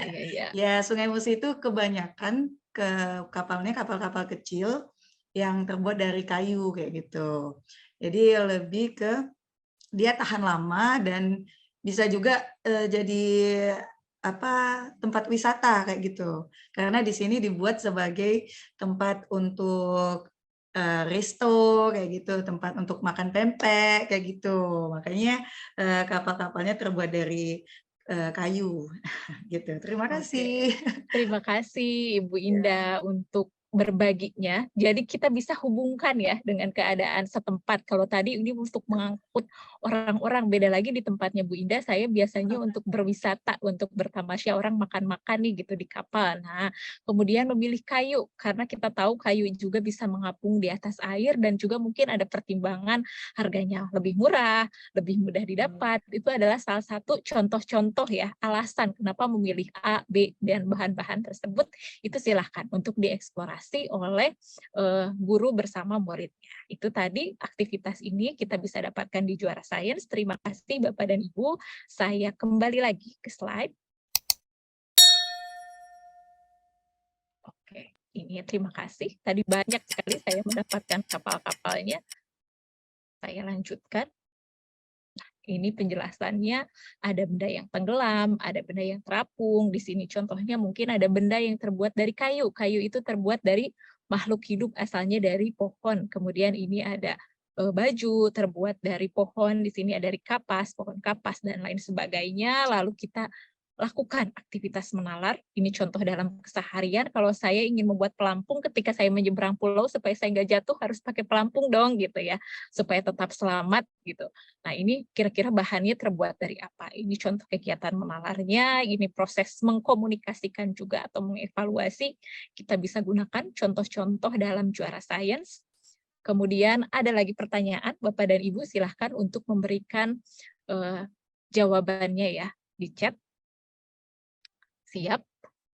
Iya, iya. Ya, Sungai Musi itu kebanyakan kapalnya kapal-kapal kecil yang terbuat dari kayu kayak gitu. Jadi lebih ke dia tahan lama dan bisa juga jadi tempat wisata kayak gitu. Karena di sini dibuat sebagai tempat untuk resto kayak gitu, tempat untuk makan pempek kayak gitu. Makanya kapal-kapalnya terbuat dari kayu gitu. Terima kasih. Terima kasih Ibu Indah untuk berbaginya. Jadi kita bisa hubungkan ya dengan keadaan setempat. Kalau tadi ini untuk mengangkut orang-orang, beda lagi di tempatnya Bu Indah, saya biasanya untuk berwisata, untuk bertamasya, orang makan-makan nih gitu di kapal. Nah, kemudian memilih kayu, karena kita tahu kayu juga bisa mengapung di atas air dan juga mungkin ada pertimbangan harganya lebih murah, lebih mudah didapat. Itu adalah salah satu contoh-contoh ya, alasan kenapa memilih A, B, dan bahan-bahan tersebut, itu silahkan untuk dieksplorasi oleh guru bersama muridnya. Itu tadi aktivitas ini kita bisa dapatkan di Juara Sains. Terima kasih Bapak dan Ibu. Saya kembali lagi ke slide. Oke, ini terima kasih. Tadi banyak sekali saya mendapatkan kapal-kapalnya. Saya lanjutkan. Ini penjelasannya, ada benda yang tenggelam, ada benda yang terapung. Di sini contohnya mungkin ada benda yang terbuat dari kayu. Kayu itu terbuat dari makhluk hidup asalnya dari pohon. Kemudian ini ada baju terbuat dari pohon, di sini ada dari kapas, pohon kapas dan lain sebagainya. Lalu kita lakukan aktivitas menalar. Ini contoh dalam keseharian. Kalau saya ingin membuat pelampung ketika saya menyeberang pulau supaya saya nggak jatuh harus pakai pelampung dong gitu ya, supaya tetap selamat gitu. Nah ini kira-kira bahannya terbuat dari apa? Ini contoh kegiatan menalarnya. Ini proses mengkomunikasikan juga atau mengevaluasi. Kita bisa gunakan contoh-contoh dalam Juara Sains. Kemudian ada lagi pertanyaan, Bapak dan Ibu silahkan untuk memberikan jawabannya ya di chat. Siap?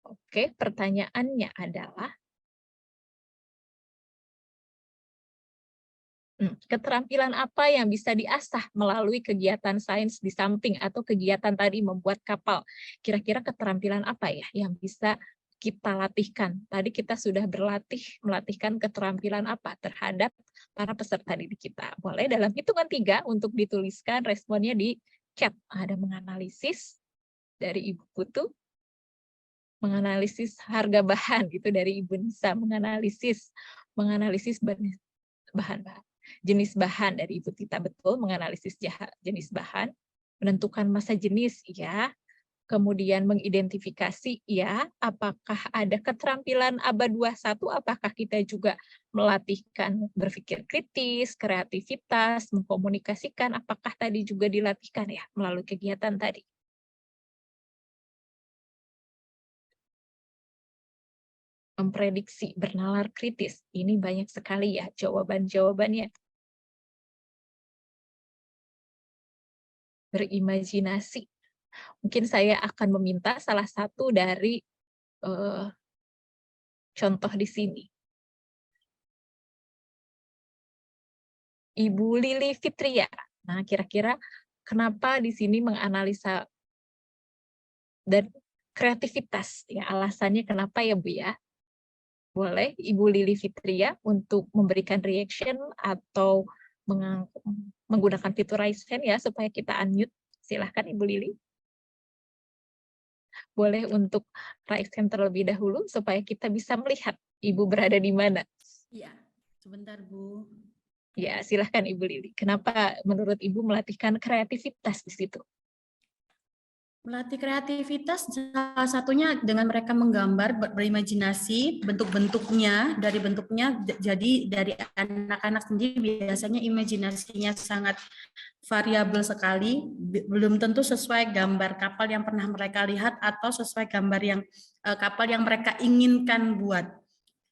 Oke, pertanyaannya adalah, keterampilan apa yang bisa diasah melalui kegiatan sains di samping atau kegiatan tadi membuat kapal? Kira-kira keterampilan apa ya yang bisa kita latihkan? Tadi kita sudah melatihkan keterampilan apa terhadap para peserta didik kita. Boleh dalam hitungan 3 untuk dituliskan responnya di chat. Ada menganalisis dari Ibu Putu, menganalisis harga bahan gitu dari Ibu Nisa, menganalisis bahan-bahan, jenis bahan dari Ibu Tita, betul, menganalisis jenis bahan, menentukan masa jenis, ya, kemudian mengidentifikasi, ya, apakah ada keterampilan ABA 21, apakah kita juga melatihkan berpikir kritis, kreativitas, mengkomunikasikan, apakah tadi juga dilatihkan ya melalui kegiatan tadi. Memprediksi, bernalar kritis. Ini banyak sekali ya jawaban-jawabannya. Berimajinasi. Mungkin saya akan meminta salah satu dari contoh di sini. Ibu Lili Fitria. Nah, kira-kira kenapa di sini menganalisa dan kreativitas? Ya, alasannya kenapa ya, Bu ya? Boleh Ibu Lili Fitria untuk memberikan reaction atau menggunakan fitur raise hand ya supaya kita unmute. Silahkan Ibu Lili. Boleh untuk raise hand terlebih dahulu supaya kita bisa melihat Ibu berada di mana. Iya, sebentar Bu. Ya, silahkan Ibu Lili. Kenapa menurut Ibu melatihkan kreativitas di situ? Melatih kreativitas salah satunya dengan mereka menggambar, berimajinasi bentuk-bentuknya, dari bentuknya jadi dari anak-anak sendiri biasanya imajinasinya sangat variabel sekali, belum tentu sesuai gambar kapal yang pernah mereka lihat atau sesuai gambar yang kapal yang mereka inginkan buat.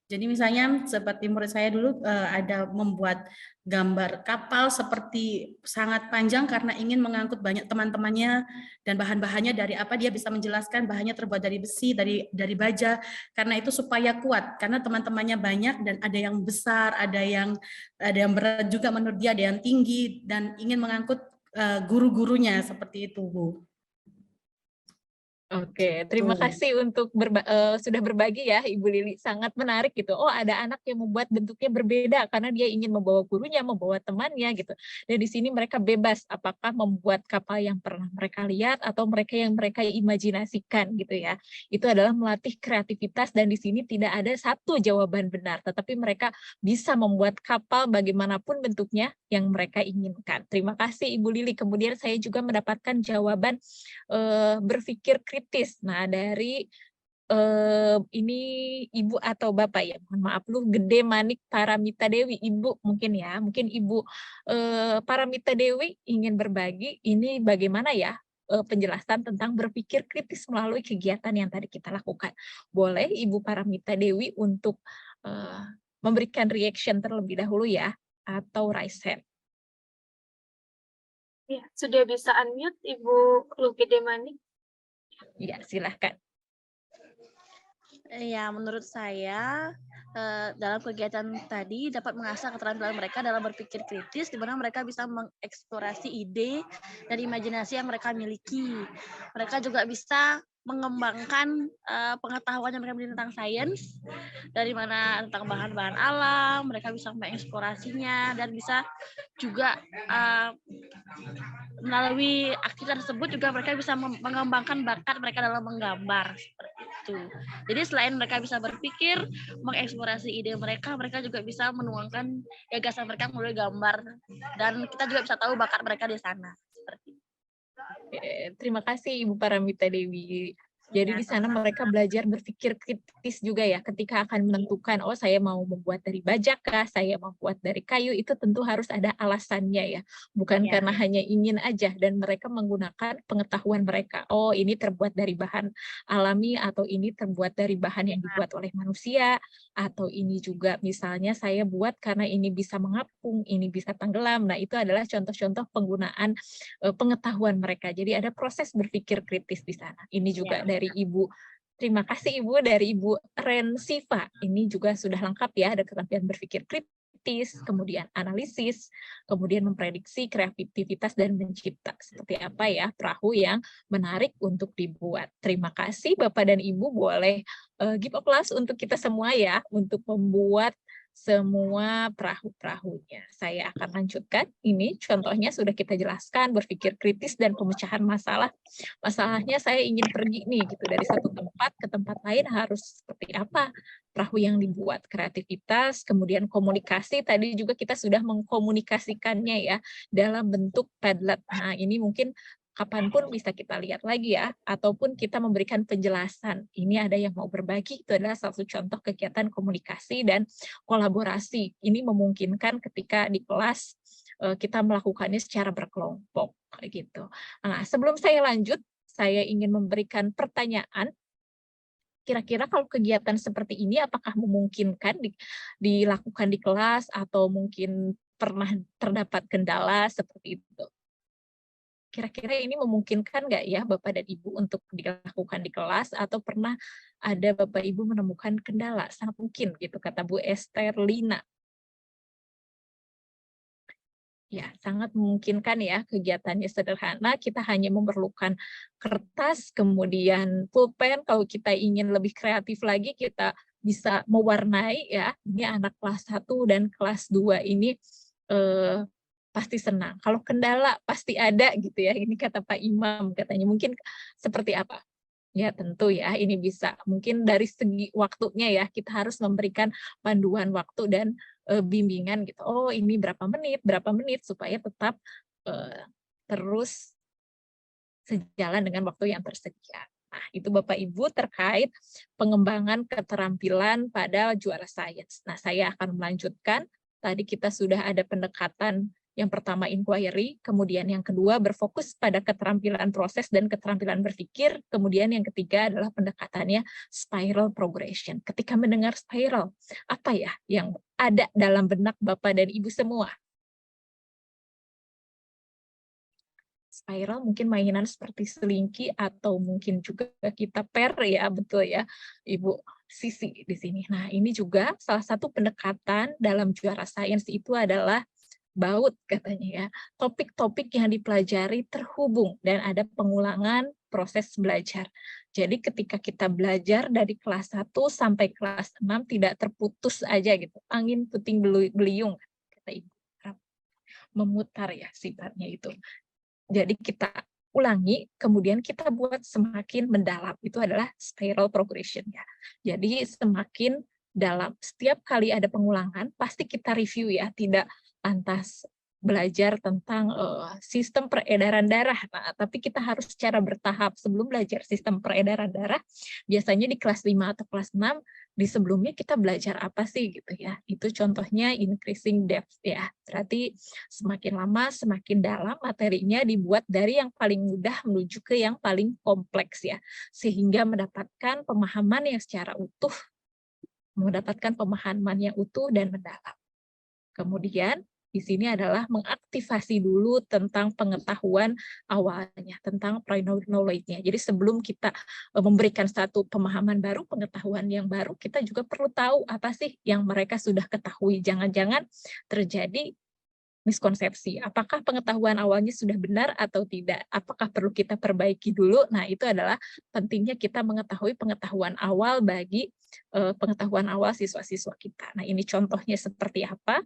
Jadi misalnya seperti murid saya dulu ada membuat gambar kapal seperti sangat panjang karena ingin mengangkut banyak teman-temannya dan bahan-bahannya dari apa, dia bisa menjelaskan bahannya terbuat dari besi, dari baja, karena itu supaya kuat karena teman-temannya banyak dan ada yang besar, ada yang berat juga menurut dia, ada yang tinggi dan ingin mengangkut guru-gurunya seperti itu Bu. Oke, terima kasih untuk sudah berbagi ya Ibu Lili, sangat menarik gitu. Oh, ada anak yang membuat bentuknya berbeda karena dia ingin membawa gurunya, membawa temannya gitu. Dan di sini mereka bebas apakah membuat kapal yang pernah mereka lihat atau mereka yang mereka imajinasikan gitu ya. Itu adalah melatih kreativitas dan di sini tidak ada satu jawaban benar, tetapi mereka bisa membuat kapal bagaimanapun bentuknya yang mereka inginkan. Terima kasih Ibu Lili. Kemudian saya juga mendapatkan jawaban berpikir kritis. Nah, dari ini Ibu atau Bapak ya, mohon maaf lu, Gede Manik Paramita Dewi, Ibu mungkin ya, mungkin Ibu Paramita Dewi ingin berbagi ini bagaimana ya penjelasan tentang berpikir kritis melalui kegiatan yang tadi kita lakukan. Boleh Ibu Paramita Dewi untuk memberikan reaction terlebih dahulu ya, atau raise hand. Ya, sudah bisa unmute Ibu Gede Manik. Ya, silahkan. Ya, menurut saya dalam kegiatan tadi dapat mengasah keterampilan mereka dalam berpikir kritis, di mana mereka bisa mengeksplorasi ide dan imajinasi yang mereka miliki. Mereka juga bisa mengembangkan pengetahuan yang mereka miliki tentang sains, dari mana tentang bahan-bahan alam, mereka bisa mengeksplorasinya, dan bisa juga melalui aktivitas tersebut juga mereka bisa mengembangkan bakat mereka dalam menggambar, seperti itu. Jadi selain mereka bisa berpikir, mengeksplorasi ide mereka, mereka juga bisa menuangkan gagasan mereka melalui gambar, dan kita juga bisa tahu bakat mereka di sana. Seperti itu. Terima kasih Ibu Paramita Dewi. Jadi di sana mereka belajar berpikir kritis juga ya, ketika akan menentukan, oh saya mau membuat dari bajak kah, saya mau buat dari kayu, itu tentu harus ada alasannya ya, bukan karena hanya ingin aja, dan mereka menggunakan pengetahuan mereka, oh ini terbuat dari bahan alami, atau ini terbuat dari bahan yang dibuat oleh manusia, atau ini juga misalnya saya buat karena ini bisa mengapung, ini bisa tenggelam. Nah itu adalah contoh-contoh penggunaan pengetahuan mereka. Jadi ada proses berpikir kritis di sana. Ini juga dari Ibu. Terima kasih Ibu, dari Ibu Rensiva. Ini juga sudah lengkap ya, ada keterampilan berpikir kritis, kemudian analisis, kemudian memprediksi kreativitas dan mencipta. Seperti apa ya perahu yang menarik untuk dibuat. Terima kasih Bapak dan Ibu, boleh give applause untuk kita semua ya, untuk membuat semua perahu-perahunya. Saya akan lanjutkan. Ini contohnya sudah kita jelaskan, berpikir kritis dan pemecahan masalah. Masalahnya saya ingin pergi nih gitu dari satu tempat ke tempat lain, harus seperti apa perahu yang dibuat. Kreativitas, kemudian komunikasi, tadi juga kita sudah mengkomunikasikannya ya dalam bentuk Padlet. Nah, ini mungkin kapanpun bisa kita lihat lagi ya, ataupun kita memberikan penjelasan. Ini ada yang mau berbagi, itu adalah salah satu contoh kegiatan komunikasi dan kolaborasi. Ini memungkinkan ketika di kelas kita melakukannya secara berkelompok gitu. Nah, sebelum saya lanjut, saya ingin memberikan pertanyaan. Kira-kira kalau kegiatan seperti ini apakah memungkinkan dilakukan di kelas, atau mungkin pernah terdapat kendala seperti itu? Kira-kira ini memungkinkan nggak ya Bapak dan Ibu untuk dilakukan di kelas, atau pernah ada Bapak Ibu menemukan kendala? Sangat mungkin gitu, kata Bu Esther Lina. Ya, sangat memungkinkan ya, kegiatannya sederhana, kita hanya memerlukan kertas, kemudian pulpen. Kalau kita ingin lebih kreatif lagi, kita bisa mewarnai ya. Ini anak kelas 1 dan kelas 2 ini pasti senang. Kalau kendala pasti ada gitu ya. Ini kata Pak Imam, katanya mungkin seperti apa? Ya tentu ya, ini bisa mungkin dari segi waktunya ya, kita harus memberikan panduan waktu dan bimbingan gitu. Oh ini berapa menit supaya tetap terus sejalan dengan waktu yang tersedia. Nah, itu Bapak Ibu terkait pengembangan keterampilan pada juara sains. Nah, saya akan melanjutkan. Tadi kita sudah ada pendekatan yang pertama inquiry, kemudian yang kedua berfokus pada keterampilan proses dan keterampilan berpikir, kemudian yang ketiga adalah pendekatannya spiral progression. Ketika mendengar spiral, apa ya yang ada dalam benak Bapak dan Ibu semua? Spiral mungkin mainan seperti selingki, atau mungkin juga kita pair ya, betul ya Ibu Sisi di sini. Nah, ini juga salah satu pendekatan dalam juara sains itu adalah baut katanya ya. Topik-topik yang dipelajari terhubung dan ada pengulangan proses belajar. Jadi ketika kita belajar dari kelas 1 sampai kelas 6 tidak terputus aja gitu. Angin puting beliung kata Ibu. Memutar ya sifatnya itu. Jadi kita ulangi, kemudian kita buat semakin mendalam. Itu adalah spiral progression ya. Jadi semakin dalam. Setiap kali ada pengulangan, pasti kita review ya, tidak lantas belajar tentang sistem peredaran darah. Nah, tapi kita harus secara bertahap. Sebelum belajar sistem peredaran darah, biasanya di kelas 5 atau kelas 6, di sebelumnya kita belajar apa sih gitu ya. Itu contohnya increasing depth ya. Berarti semakin lama semakin dalam materinya, dibuat dari yang paling mudah menuju ke yang paling kompleks ya. Sehingga mendapatkan pemahaman yang secara utuh, mendapatkan pemahaman yang utuh dan mendalam. Kemudian di sini adalah mengaktifasi dulu tentang pengetahuan awalnya, tentang prior knowledge-nya. Jadi sebelum kita memberikan satu pemahaman baru, pengetahuan yang baru, kita juga perlu tahu apa sih yang mereka sudah ketahui. Jangan-jangan terjadi miskonsepsi. Apakah pengetahuan awalnya sudah benar atau tidak? Apakah perlu kita perbaiki dulu? Nah, itu adalah pentingnya kita mengetahui pengetahuan awal bagi pengetahuan awal siswa-siswa kita. Nah, ini contohnya seperti apa?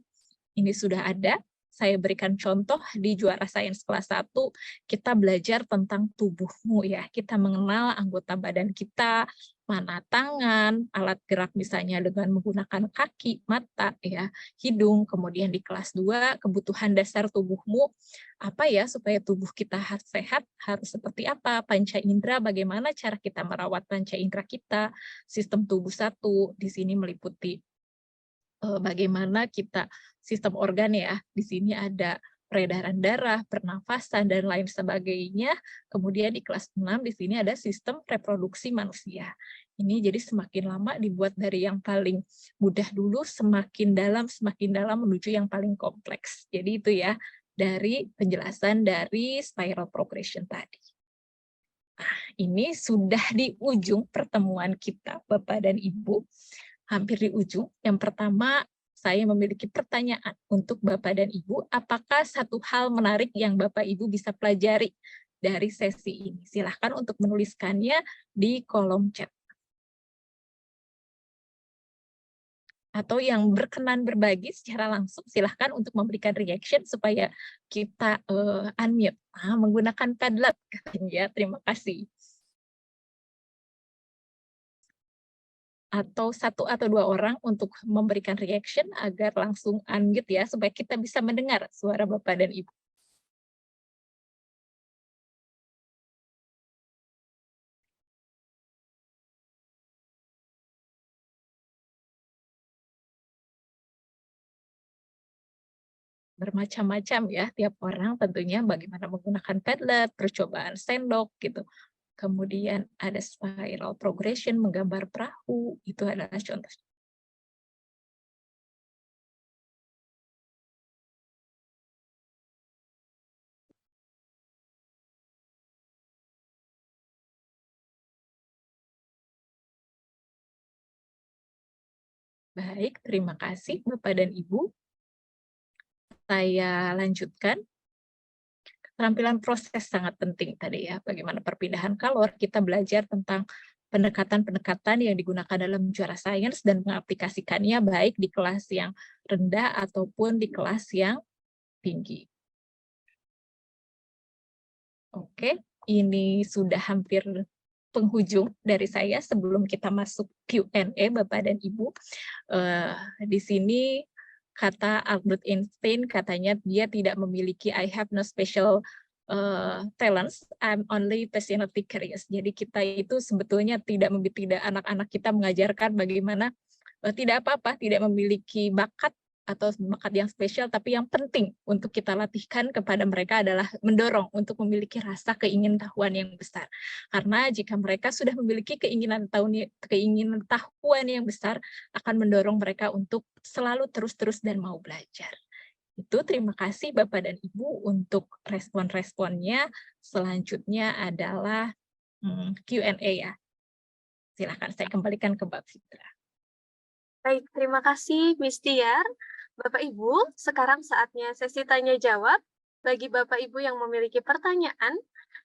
Ini sudah ada, saya berikan contoh di juara sains kelas 1, kita belajar tentang tubuhmu ya, kita mengenal anggota badan kita, mana tangan, alat gerak misalnya dengan menggunakan kaki, mata, ya, hidung. Kemudian di kelas 2 kebutuhan dasar tubuhmu apa ya supaya tubuh kita sehat, harus seperti apa, panca indera, bagaimana cara kita merawat panca indera kita, sistem tubuh 1 di sini meliputi bagaimana kita sistem organ ya, di sini ada peredaran darah, pernafasan, dan lain sebagainya. Kemudian di kelas 6 di sini ada sistem reproduksi manusia. Ini jadi semakin lama dibuat dari yang paling mudah dulu, semakin dalam menuju yang paling kompleks. Jadi itu ya, dari penjelasan dari spiral progression tadi. Nah, ini sudah di ujung pertemuan kita, Bapak dan Ibu. Hampir di ujung. Yang pertama, saya memiliki pertanyaan untuk Bapak dan Ibu. Apakah satu hal menarik yang Bapak Ibu bisa pelajari dari sesi ini? Silahkan untuk menuliskannya di kolom chat. Atau yang berkenan berbagi secara langsung, silahkan untuk memberikan reaction supaya kita unmute. Menggunakan Padlet, katanya. Terima kasih. Atau 1 atau 2 orang untuk memberikan reaction agar langsung unmute ya, supaya kita bisa mendengar suara Bapak dan Ibu. Bermacam-macam ya, tiap orang tentunya bagaimana menggunakan Padlet, percobaan sendok gitu. Kemudian ada spiral progression, menggambar perahu, itu adalah contoh. Baik, terima kasih Bapak dan Ibu. Saya lanjutkan. Keterampilan proses sangat penting tadi ya, bagaimana perpindahan kalor, kita belajar tentang pendekatan-pendekatan yang digunakan dalam juara sains dan mengaplikasikannya baik di kelas yang rendah ataupun di kelas yang tinggi. Oke, ini sudah hampir penghujung dari saya sebelum kita masuk Q&A Bapak dan Ibu. Di sini kata Albert Einstein, katanya dia tidak memiliki I have no special talents, I'm only passionately curious. Jadi kita itu sebetulnya tidak anak-anak kita mengajarkan bagaimana tidak apa-apa, tidak memiliki bakat atau bakat yang spesial, tapi yang penting untuk kita latihkan kepada mereka adalah mendorong untuk memiliki rasa keingintahuan yang besar. Karena jika mereka sudah memiliki keingintahuan yang besar, akan mendorong mereka untuk selalu terus-terus dan mau belajar. Itu terima kasih Bapak dan Ibu untuk respon-responnya. Selanjutnya adalah Q&A ya. Silakan saya kembalikan ke Mbak Fitra. Baik, terima kasih Miss Tiar. Bapak Ibu, sekarang saatnya sesi tanya jawab. Bagi Bapak Ibu yang memiliki pertanyaan,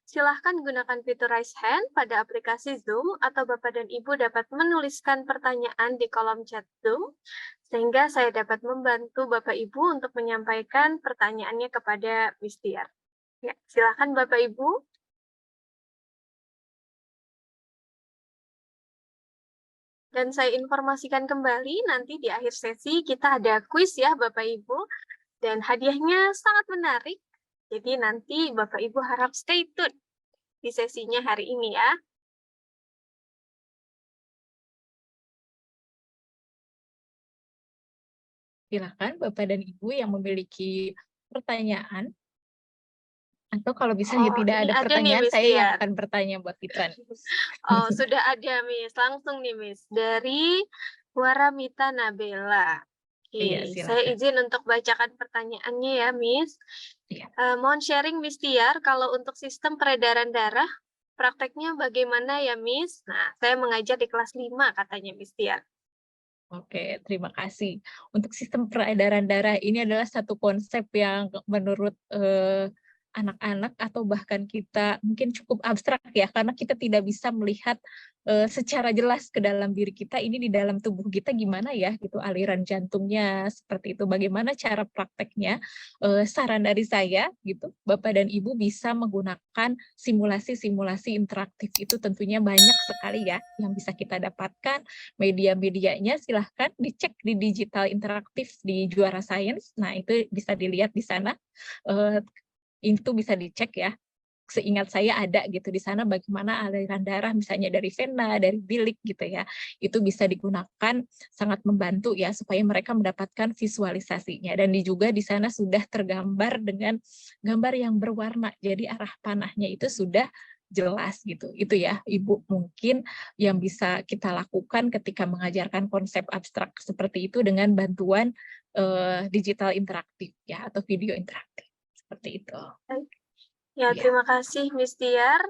silahkan gunakan fitur raise hand pada aplikasi Zoom atau Bapak dan Ibu dapat menuliskan pertanyaan di kolom chat Zoom, sehingga saya dapat membantu Bapak Ibu untuk menyampaikan pertanyaannya kepada Miss Tiar. Ya, silahkan Bapak Ibu. Dan saya informasikan kembali, nanti di akhir sesi kita ada kuis ya Bapak Ibu, dan hadiahnya sangat menarik. Jadi nanti Bapak Ibu harap stay tune di sesinya hari ini ya. Silakan Bapak dan Ibu yang memiliki pertanyaan. Atau kalau bisa tidak ada pertanyaan, nih, saya yang akan bertanya buat Fitra. Oh, sudah ada Miss. Langsung nih Miss. Dari Waramita Nabela. Oke, Iya, saya izin untuk bacakan pertanyaannya ya Miss. Iya. Mohon sharing Miss Tiar, kalau untuk sistem peredaran darah, prakteknya bagaimana ya Miss? Nah, saya mengajar di kelas 5 katanya Miss Tiar. Oke, terima kasih. Untuk sistem peredaran darah ini adalah satu konsep yang menurut anak-anak atau bahkan kita mungkin cukup abstrak ya, karena kita tidak bisa melihat secara jelas ke dalam diri kita, ini di dalam tubuh kita gimana ya gitu, aliran jantungnya seperti itu, bagaimana cara prakteknya. Saran dari saya gitu, Bapak dan Ibu bisa menggunakan simulasi-simulasi interaktif, itu tentunya banyak sekali ya yang bisa kita dapatkan. Media-medianya silahkan dicek di digital interaktif di Juara Sains, nah itu bisa dilihat di sana. Itu bisa dicek ya. Seingat saya ada gitu di sana bagaimana aliran darah misalnya dari vena, dari bilik gitu ya. Itu bisa digunakan, sangat membantu ya supaya mereka mendapatkan visualisasinya. Dan juga di sana sudah tergambar dengan gambar yang berwarna. Jadi arah panahnya itu sudah jelas gitu. Itu ya Ibu mungkin yang bisa kita lakukan ketika mengajarkan konsep abstrak seperti itu dengan bantuan digital interaktif ya atau video interaktif. Seperti itu. Ya, Iya. terima kasih Miss Tiar.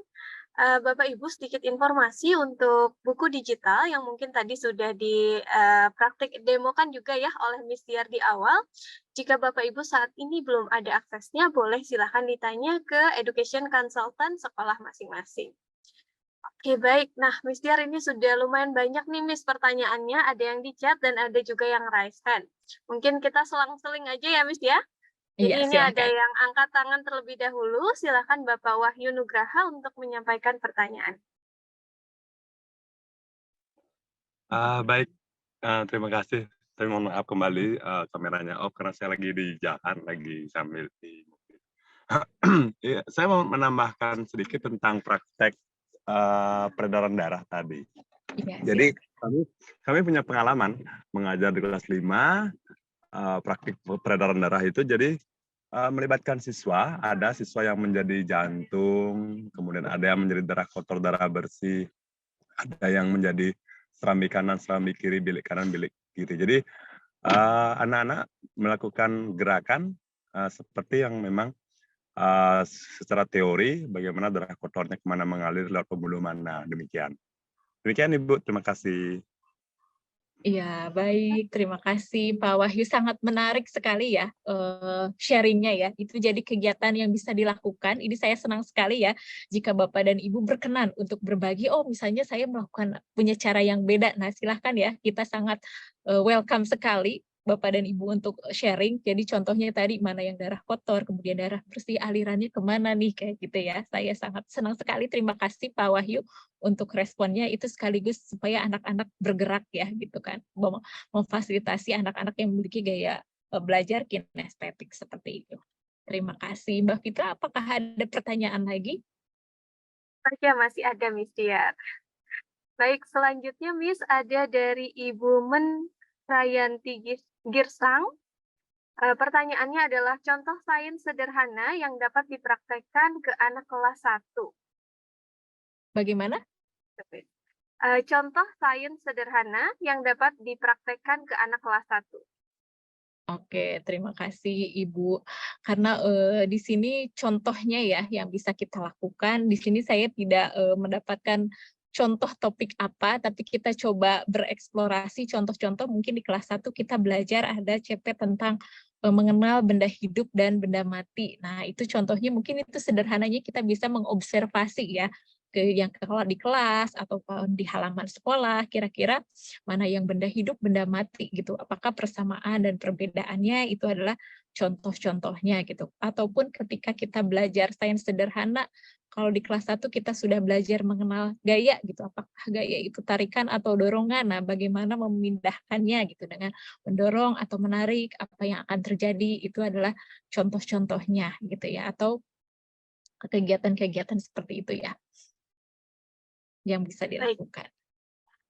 Bapak Ibu, sedikit informasi untuk buku digital yang mungkin tadi sudah dipraktik demokan juga ya oleh Miss Tiar di awal. Jika Bapak Ibu saat ini belum ada aksesnya, boleh silahkan ditanya ke Education Consultant sekolah masing-masing. Oke, baik. Nah, Miss Tiar ini sudah lumayan banyak nih Miss pertanyaannya, ada yang di chat dan ada juga yang raise hand. Mungkin kita selang-seling aja ya Miss ya. Jadi Iya, ini ada silakan. yang angkat tangan terlebih dahulu. Silakan Bapak Wahyu Nugraha untuk menyampaikan pertanyaan. Baik, terima kasih. Saya mohon maaf kembali kameranya off karena saya lagi di jalan, lagi sambil di mobil. Iya, saya mau menambahkan sedikit tentang praktek peredaran darah tadi. Iya, Jadi kami punya pengalaman mengajar di kelas 5 praktik peredaran darah itu. Jadi melibatkan siswa, ada siswa yang menjadi jantung, kemudian ada yang menjadi darah kotor, darah bersih, ada yang menjadi serambi kanan, serambi kiri, bilik kanan, bilik kiri. Jadi anak-anak melakukan gerakan seperti yang memang secara teori bagaimana darah kotornya kemana mengalir lewat pembuluh mana, demikian. Demikian Ibu, terima kasih. Iya, baik. Terima kasih Pak Wahyu. Sangat menarik sekali ya sharingnya ya. Itu jadi kegiatan yang bisa dilakukan. Ini saya senang sekali ya jika Bapak dan Ibu berkenan untuk berbagi. Oh, misalnya saya melakukan punya cara yang beda. Nah, silahkan ya. Kita sangat welcome sekali Bapak dan Ibu untuk sharing. Jadi contohnya tadi mana yang darah kotor, kemudian darah bersih, alirannya kemana nih kayak gitu ya. Saya sangat senang sekali. Terima kasih Pak Wahyu untuk responnya, itu sekaligus supaya anak-anak bergerak ya gitu kan, memfasilitasi anak-anak yang memiliki gaya belajar kinestetik seperti itu. Terima kasih Mbak Fitra. Apakah ada pertanyaan lagi? Ya, masih ada Miss Tiar. Baik, selanjutnya Miss ada dari Ibu Men Rayanti Girsang. Pertanyaannya adalah contoh sains sederhana yang dapat dipraktekkan ke anak kelas 1. Bagaimana? Contoh sains sederhana yang dapat dipraktekkan ke anak kelas 1. Oke, terima kasih Ibu. Karena di sini contohnya ya yang bisa kita lakukan. Di sini saya tidak mendapatkan contoh topik apa, tapi kita coba bereksplorasi contoh-contoh. Mungkin di kelas 1 kita belajar ada CP tentang mengenal benda hidup dan benda mati. Nah, itu contohnya mungkin itu sederhananya kita bisa mengobservasi ya, yang kalau di kelas atau di halaman sekolah, kira-kira mana yang benda hidup, benda mati gitu. Apakah persamaan dan perbedaannya itu adalah contoh-contohnya gitu. Ataupun ketika kita belajar sains sederhana, kalau di kelas 1 kita sudah belajar mengenal gaya gitu. Apakah gaya itu tarikan atau dorongan? Nah, bagaimana memindahkannya gitu dengan mendorong atau menarik, apa yang akan terjadi itu adalah contoh-contohnya gitu ya. Atau kegiatan-kegiatan seperti itu ya yang bisa dilakukan.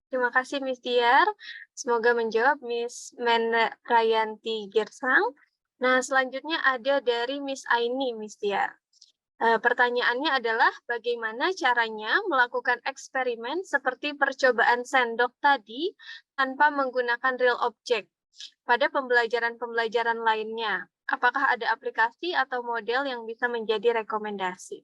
Terima kasih Miss Tiar. Semoga menjawab Miss Men Rayanti Girsang. Nah, selanjutnya ada dari Miss Aini, Miss Tiar. Pertanyaannya adalah bagaimana caranya melakukan eksperimen seperti percobaan sendok tadi tanpa menggunakan real object pada pembelajaran-pembelajaran lainnya. Apakah ada aplikasi atau model yang bisa menjadi rekomendasi?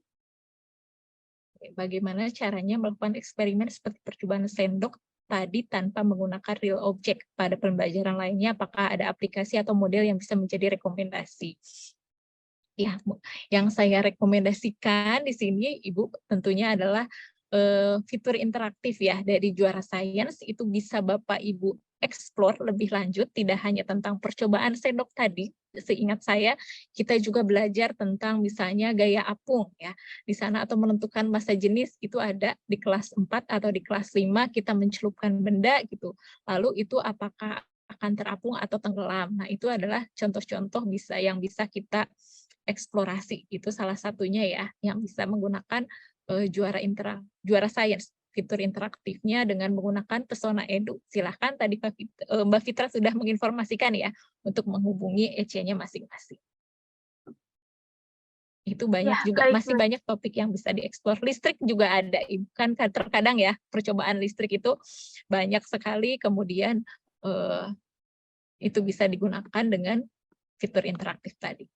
Bagaimana caranya melakukan eksperimen seperti percobaan sendok tadi tanpa menggunakan real object pada pembelajaran lainnya? Apakah ada aplikasi atau model yang bisa menjadi rekomendasi? Ya, yang saya rekomendasikan di sini Ibu tentunya adalah fitur interaktif ya dari Juara Sains, itu bisa Bapak Ibu explore lebih lanjut, tidak hanya tentang percobaan sendok tadi. Seingat saya, kita juga belajar tentang misalnya gaya apung ya. Di sana atau menentukan massa jenis itu ada di kelas 4 atau di kelas 5 kita mencelupkan benda gitu. Lalu itu apakah akan terapung atau tenggelam. Nah, itu adalah contoh-contoh yang bisa kita eksplorasi. Itu salah satunya ya, yang bisa menggunakan Juara Sains, fitur interaktifnya dengan menggunakan Pesona Edu. Silahkan tadi Mbak Fitra sudah menginformasikan ya, untuk menghubungi EC-nya masing-masing. Itu banyak Ya, juga, baik, masih banyak topik yang bisa dieksplor. Listrik juga ada, kan terkadang ya, percobaan listrik itu banyak sekali, kemudian itu bisa digunakan dengan fitur interaktif tadi.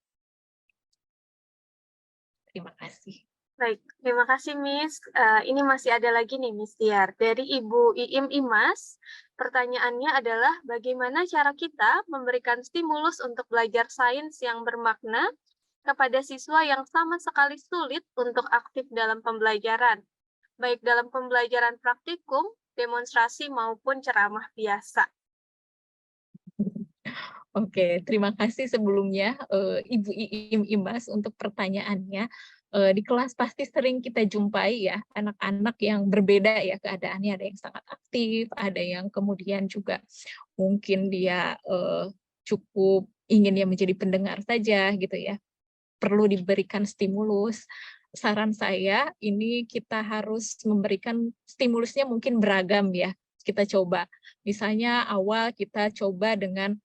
Terima kasih. Baik, terima kasih Miss. Ini masih ada lagi nih Miss Tiar. Dari Ibu Iim Imas, pertanyaannya adalah bagaimana cara kita memberikan stimulus untuk belajar sains yang bermakna kepada siswa yang sama sekali sulit untuk aktif dalam pembelajaran, baik dalam pembelajaran praktikum, demonstrasi, maupun ceramah biasa. Oke, terima kasih sebelumnya Ibu Iim Imas untuk pertanyaannya. Di kelas pasti sering kita jumpai ya anak-anak yang berbeda ya keadaannya, ada yang sangat aktif, ada yang kemudian juga mungkin dia cukup ingin ya menjadi pendengar saja gitu ya. Perlu diberikan stimulus. Saran saya ini kita harus memberikan stimulusnya mungkin beragam ya. Kita coba. Misalnya awal kita coba dengan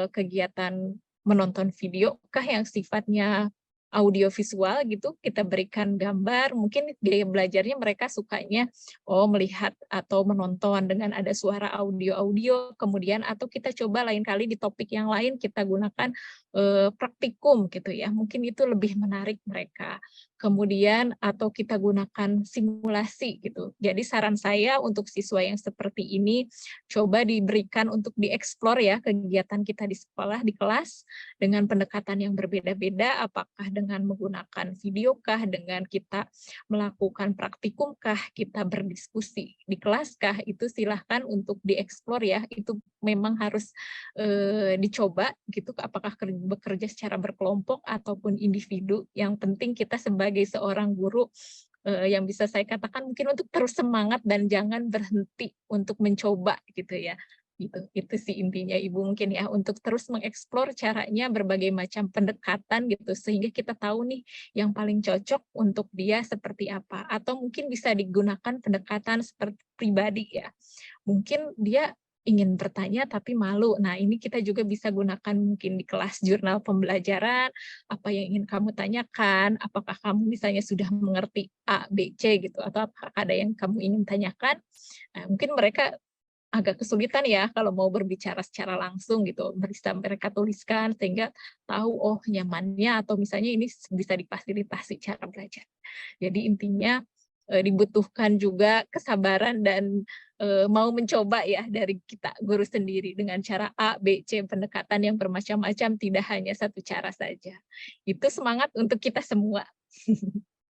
kegiatan menonton video kah yang sifatnya audiovisual gitu, kita berikan gambar, mungkin gaya belajarnya mereka sukanya melihat atau menonton dengan ada suara audio-audio, kemudian atau kita coba lain kali di topik yang lain kita gunakan praktikum gitu ya, mungkin itu lebih menarik mereka. Kemudian atau kita gunakan simulasi gitu. Jadi saran saya untuk siswa yang seperti ini coba diberikan untuk dieksplor ya kegiatan kita di sekolah, di kelas dengan pendekatan yang berbeda-beda, apakah dengan menggunakan video kah, dengan kita melakukan praktikum kah, kita berdiskusi di kelas kah, itu silahkan untuk dieksplor ya, itu memang harus dicoba gitu, apakah bekerja secara berkelompok ataupun individu, yang penting kita sebagai seorang guru yang bisa saya katakan mungkin untuk terus semangat dan jangan berhenti untuk mencoba gitu ya. Itu sih intinya Ibu mungkin ya, untuk terus mengeksplor caranya berbagai macam pendekatan gitu sehingga kita tahu nih yang paling cocok untuk dia seperti apa, atau mungkin bisa digunakan pendekatan seperti pribadi ya. Mungkin dia ingin bertanya tapi malu. Nah, ini kita juga bisa gunakan mungkin di kelas jurnal pembelajaran, apa yang ingin kamu tanyakan, apakah kamu misalnya sudah mengerti A, B, C gitu, atau apakah ada yang kamu ingin tanyakan. Nah, mungkin mereka agak kesulitan ya kalau mau berbicara secara langsung gitu, bisa mereka tuliskan sehingga tahu oh nyamannya, atau misalnya ini bisa difasilitasi cara belajar. Jadi intinya dibutuhkan juga kesabaran dan mau mencoba ya dari kita guru sendiri dengan cara A, B, C, pendekatan yang bermacam-macam, tidak hanya satu cara saja. Itu semangat untuk kita semua.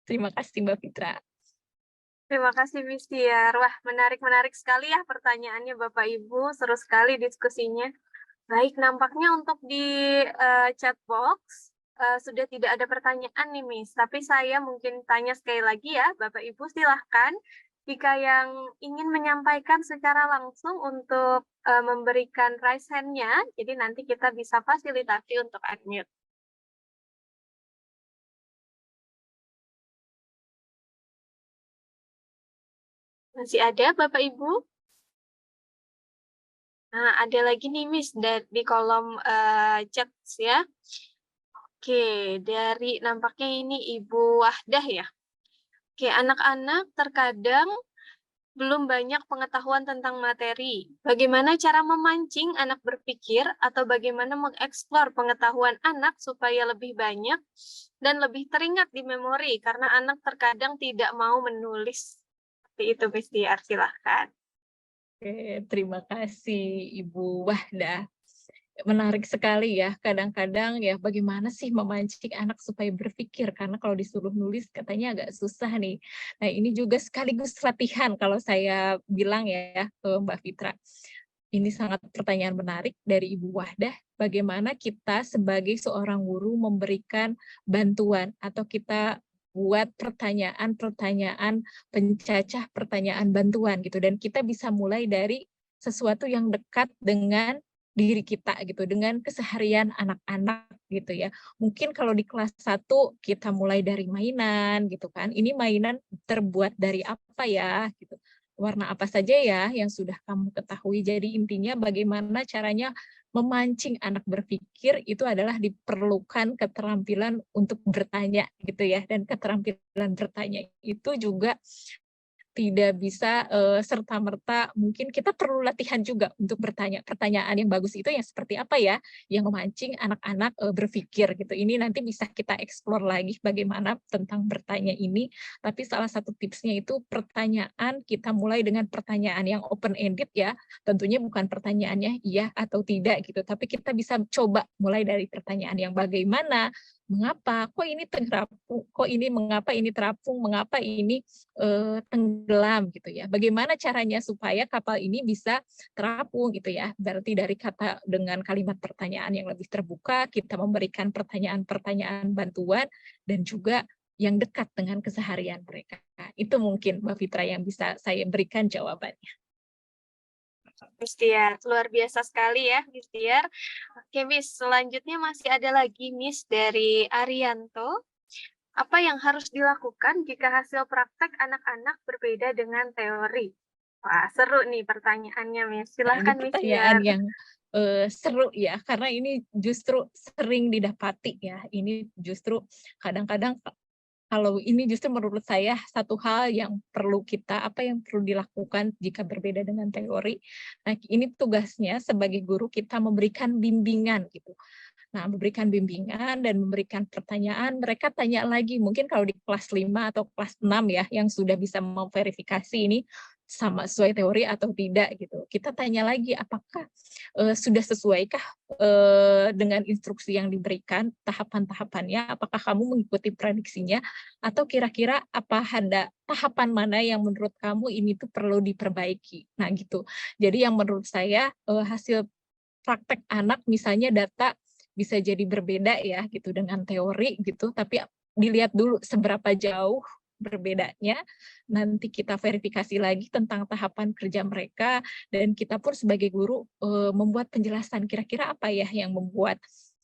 Terima kasih Mbak Fitra. Terima kasih Miss Tiar. Wah, menarik-menarik sekali ya pertanyaannya Bapak Ibu, seru sekali diskusinya. Baik, nampaknya untuk di chat box sudah tidak ada pertanyaan nih Miss, tapi saya mungkin tanya sekali lagi ya, Bapak Ibu silahkan jika yang ingin menyampaikan secara langsung untuk memberikan raise hand-nya, jadi nanti kita bisa fasilitasi untuk unmute. Masih ada Bapak Ibu? Nah, ada lagi nih Miss di kolom chat ya. Oke, dari nampaknya ini Ibu Wahdah ya. Oke, anak-anak terkadang belum banyak pengetahuan tentang materi. Bagaimana cara memancing anak berpikir atau bagaimana mengeksplor pengetahuan anak supaya lebih banyak dan lebih teringat di memori, karena anak terkadang tidak mau menulis. Seperti itu, Miss Tiar, silahkan. Oke, terima kasih Ibu Wahdah. Menarik sekali ya, kadang-kadang ya bagaimana sih memancing anak supaya berpikir, karena kalau disuruh nulis katanya agak susah nih. Nah ini juga sekaligus latihan kalau saya bilang ya ke Mbak Fitra. Ini sangat pertanyaan menarik dari Ibu Wahdah, bagaimana kita sebagai seorang guru memberikan bantuan atau kita buat pertanyaan-pertanyaan pencacah pertanyaan bantuan gitu, dan kita bisa mulai dari sesuatu yang dekat dengan diri kita gitu, dengan keseharian anak-anak gitu ya. Mungkin kalau di kelas 1 kita mulai dari mainan gitu kan. Ini mainan terbuat dari apa ya gitu. Warna apa saja ya yang sudah kamu ketahui. Jadi intinya bagaimana caranya memancing anak berpikir itu adalah diperlukan keterampilan untuk bertanya gitu ya. Dan keterampilan bertanya itu juga tidak bisa serta-merta, mungkin kita perlu latihan juga untuk bertanya. Pertanyaan yang bagus itu yang seperti apa ya, yang memancing anak-anak berpikir gitu. Ini nanti bisa kita explore lagi bagaimana tentang bertanya ini, tapi salah satu tipsnya itu pertanyaan kita mulai dengan pertanyaan yang open-ended ya, tentunya bukan pertanyaannya iya atau tidak gitu, tapi kita bisa coba mulai dari pertanyaan yang bagaimana, mengapa, kok ini terapung, kok ini mengapa ini terapung, mengapa ini tenggelam gitu ya. Bagaimana caranya supaya kapal ini bisa terapung gitu ya. Berarti dari kata dengan kalimat pertanyaan yang lebih terbuka, kita memberikan pertanyaan-pertanyaan bantuan dan juga yang dekat dengan keseharian mereka. Itu mungkin Mbak Fitra yang bisa saya berikan jawabannya. Miss Tiar, luar biasa sekali ya, Miss Tiar. Oke, Miss, selanjutnya masih ada lagi Miss dari Arianto. Apa yang harus dilakukan jika hasil praktek anak-anak berbeda dengan teori? Wah, seru nih pertanyaannya, Miss. Nah, ini Silahkan, Miss pertanyaan Tiar. yang seru ya, karena ini justru sering didapati ya. Ini justru kadang-kadang kalau ini justru menurut saya satu hal yang perlu kita, apa yang perlu dilakukan jika berbeda dengan teori. Nah, ini tugasnya sebagai guru kita memberikan bimbingan gitu. Nah, memberikan bimbingan dan memberikan pertanyaan, mereka tanya lagi, mungkin kalau di kelas 5 atau kelas 6 ya, yang sudah bisa memverifikasi ini sama sesuai teori atau tidak gitu. Kita tanya lagi, apakah sudah sesuaikah dengan instruksi yang diberikan, tahapan-tahapannya, apakah kamu mengikuti prediksinya, atau kira-kira apa ada tahapan mana yang menurut kamu ini tuh perlu diperbaiki. Nah gitu. Jadi yang menurut saya hasil praktek anak misalnya data bisa jadi berbeda ya gitu dengan teori gitu, tapi dilihat dulu seberapa jauh berbedanya, nanti kita verifikasi lagi tentang tahapan kerja mereka, dan kita pun sebagai guru membuat penjelasan kira-kira apa ya yang membuat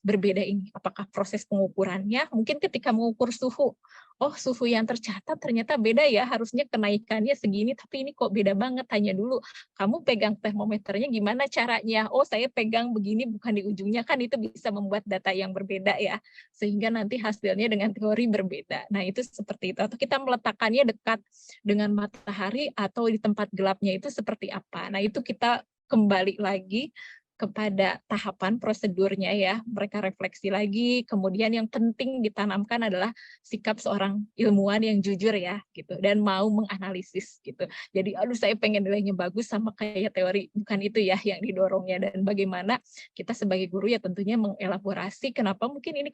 berbeda ini. Apakah proses pengukurannya, mungkin ketika mengukur suhu, oh suhu yang tercatat ternyata beda ya, harusnya kenaikannya segini, tapi ini kok beda banget, tanya dulu, kamu pegang termometernya gimana caranya? Oh saya pegang begini bukan di ujungnya, kan itu bisa membuat data yang berbeda ya, sehingga nanti hasilnya dengan teori berbeda. Nah itu seperti itu, atau kita meletakkannya dekat dengan matahari atau di tempat gelapnya itu seperti apa. Nah itu kita kembali lagi kepada tahapan prosedurnya ya, mereka refleksi lagi, kemudian yang penting ditanamkan adalah sikap seorang ilmuwan yang jujur ya, gitu, dan mau menganalisis gitu. Jadi, aduh saya pengen nilainya bagus sama kayak teori, bukan itu ya yang didorongnya, dan bagaimana kita sebagai guru ya tentunya mengelaborasi kenapa mungkin ini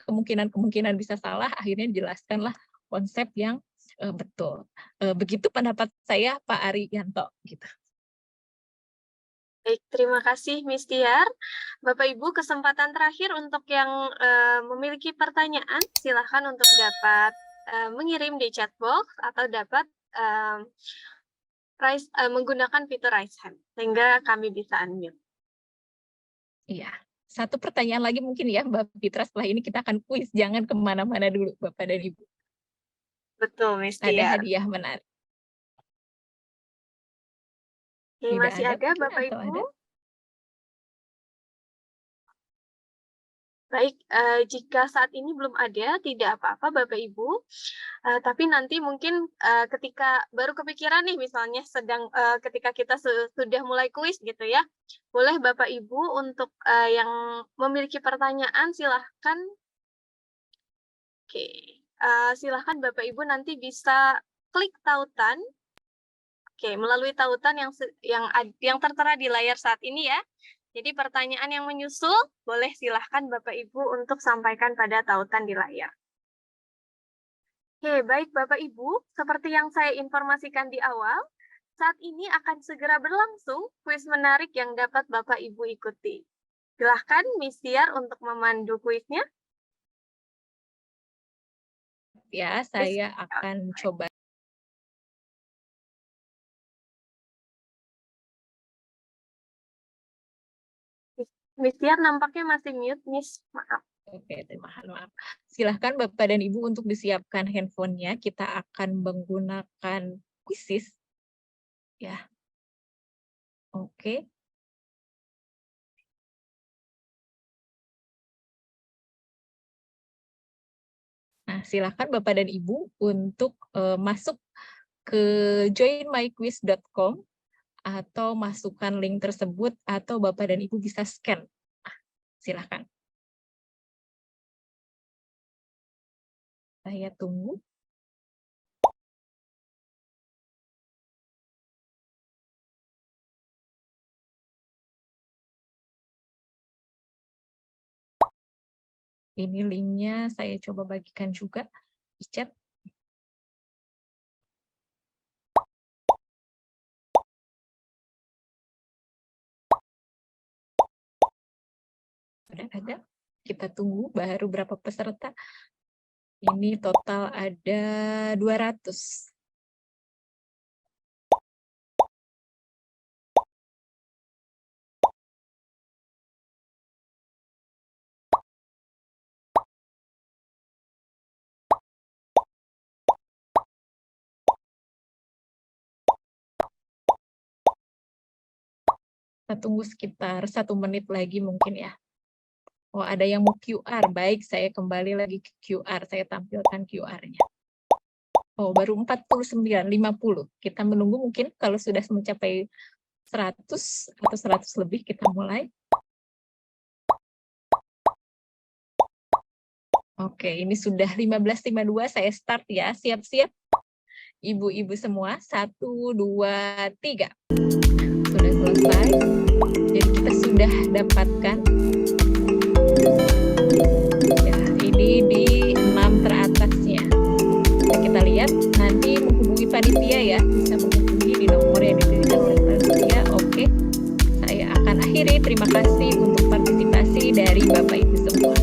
kemungkinan bisa salah, akhirnya dijelaskanlah konsep yang betul. Begitu pendapat saya, Pak Arianto, gitu. Baik, terima kasih Miss Tiar. Bapak Ibu, kesempatan terakhir untuk yang memiliki pertanyaan, silakan untuk dapat mengirim di chat box atau dapat menggunakan fitur raise hand, sehingga kami bisa unmute. Iya, satu pertanyaan lagi mungkin ya Mbak Fitra, setelah ini kita akan kuis, jangan kemana-mana dulu Bapak dan Ibu. Betul, Miss Ada Tiar. hadiah menarik. Oke, masih ada mungkin, Bapak atau Ibu? ada? Baik, jika saat ini belum ada, tidak apa-apa Bapak Ibu. Tapi nanti mungkin ketika baru kepikiran nih, misalnya ketika kita sudah mulai kuis gitu ya, boleh Bapak Ibu untuk yang memiliki pertanyaan silahkan. Oke, silahkan Bapak Ibu nanti bisa klik tautan. Oke, melalui tautan yang tertera di layar saat ini ya. Jadi pertanyaan yang menyusul, boleh silahkan Bapak Ibu untuk sampaikan pada tautan di layar. Oke, baik Bapak Ibu, seperti yang saya informasikan di awal, saat ini akan segera berlangsung kuis menarik yang dapat Bapak Ibu ikuti. Silahkan Miss Tiar untuk memandu kuisnya. Ya, saya akan coba. Miss Tiar nampaknya masih mute, Miss. Maaf. Oke, maaf. Silahkan Bapak dan Ibu untuk disiapkan handphonenya. Kita akan menggunakan Quizzes. Ya. Oke. Nah, silahkan Bapak dan Ibu untuk masuk ke joinmyquiz.com atau masukkan link tersebut atau Bapak dan Ibu bisa scan. Nah, silahkan. Saya tunggu. Ini linknya saya coba bagikan juga di chat. Sudah ada. Kita tunggu baru berapa peserta. Ini total ada 200. Kita tunggu sekitar 1 menit lagi mungkin ya. Oh, ada yang mau QR. Baik, saya kembali lagi ke QR. Saya tampilkan QR-nya. Oh, baru 49, 50. Kita menunggu mungkin kalau sudah mencapai 100 atau 100 lebih kita mulai. Oke, ini sudah 15.52. Saya start ya. Siap-siap. Ibu-ibu semua. 1, 2, 3. Sudah selesai. Jadi kita sudah dapatkan. Ya, ini di 6 teratasnya. Kita lihat nanti menghubungi panitia ya, bisa menghubungi di nomor yang diberikan oleh panitia. Oke, saya akan akhiri. Terima kasih untuk partisipasi dari Bapak Ibu semua.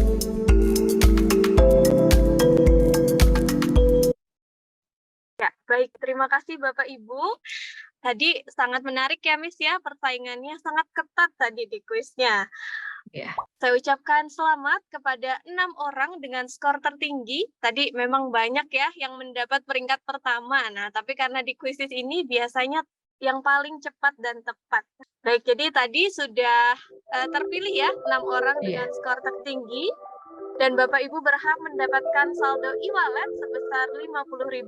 Ya, baik. Terima kasih Bapak Ibu. Tadi sangat menarik ya Miss ya, persaingannya sangat ketat tadi di kuisnya. Ya. Saya ucapkan selamat kepada 6 orang dengan skor tertinggi. Tadi memang banyak ya yang mendapat peringkat pertama. Nah, tapi karena di kuisis ini biasanya yang paling cepat dan tepat. Baik, jadi tadi sudah terpilih ya 6 orang dengan skor tertinggi. Dan Bapak Ibu berhak mendapatkan saldo e-wallet sebesar Rp50.000.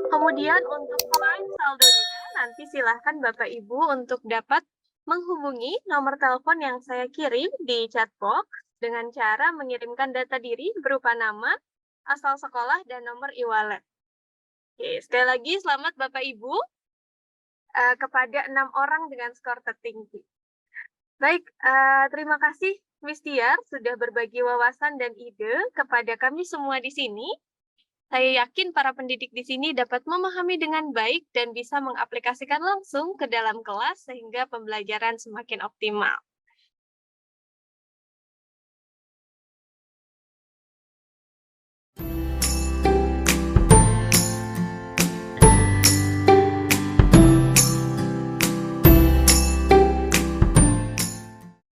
Kemudian untuk poin saldonya, nanti silahkan Bapak Ibu untuk dapat menghubungi nomor telepon yang saya kirim di chat box dengan cara mengirimkan data diri berupa nama, asal sekolah, dan nomor e-wallet. Oke, sekali lagi selamat Bapak Ibu kepada 6 orang dengan skor tertinggi. Baik, terima kasih Miss Tiar sudah berbagi wawasan dan ide kepada kami semua di sini. Saya yakin para pendidik di sini dapat memahami dengan baik dan bisa mengaplikasikan langsung ke dalam kelas sehingga pembelajaran semakin optimal.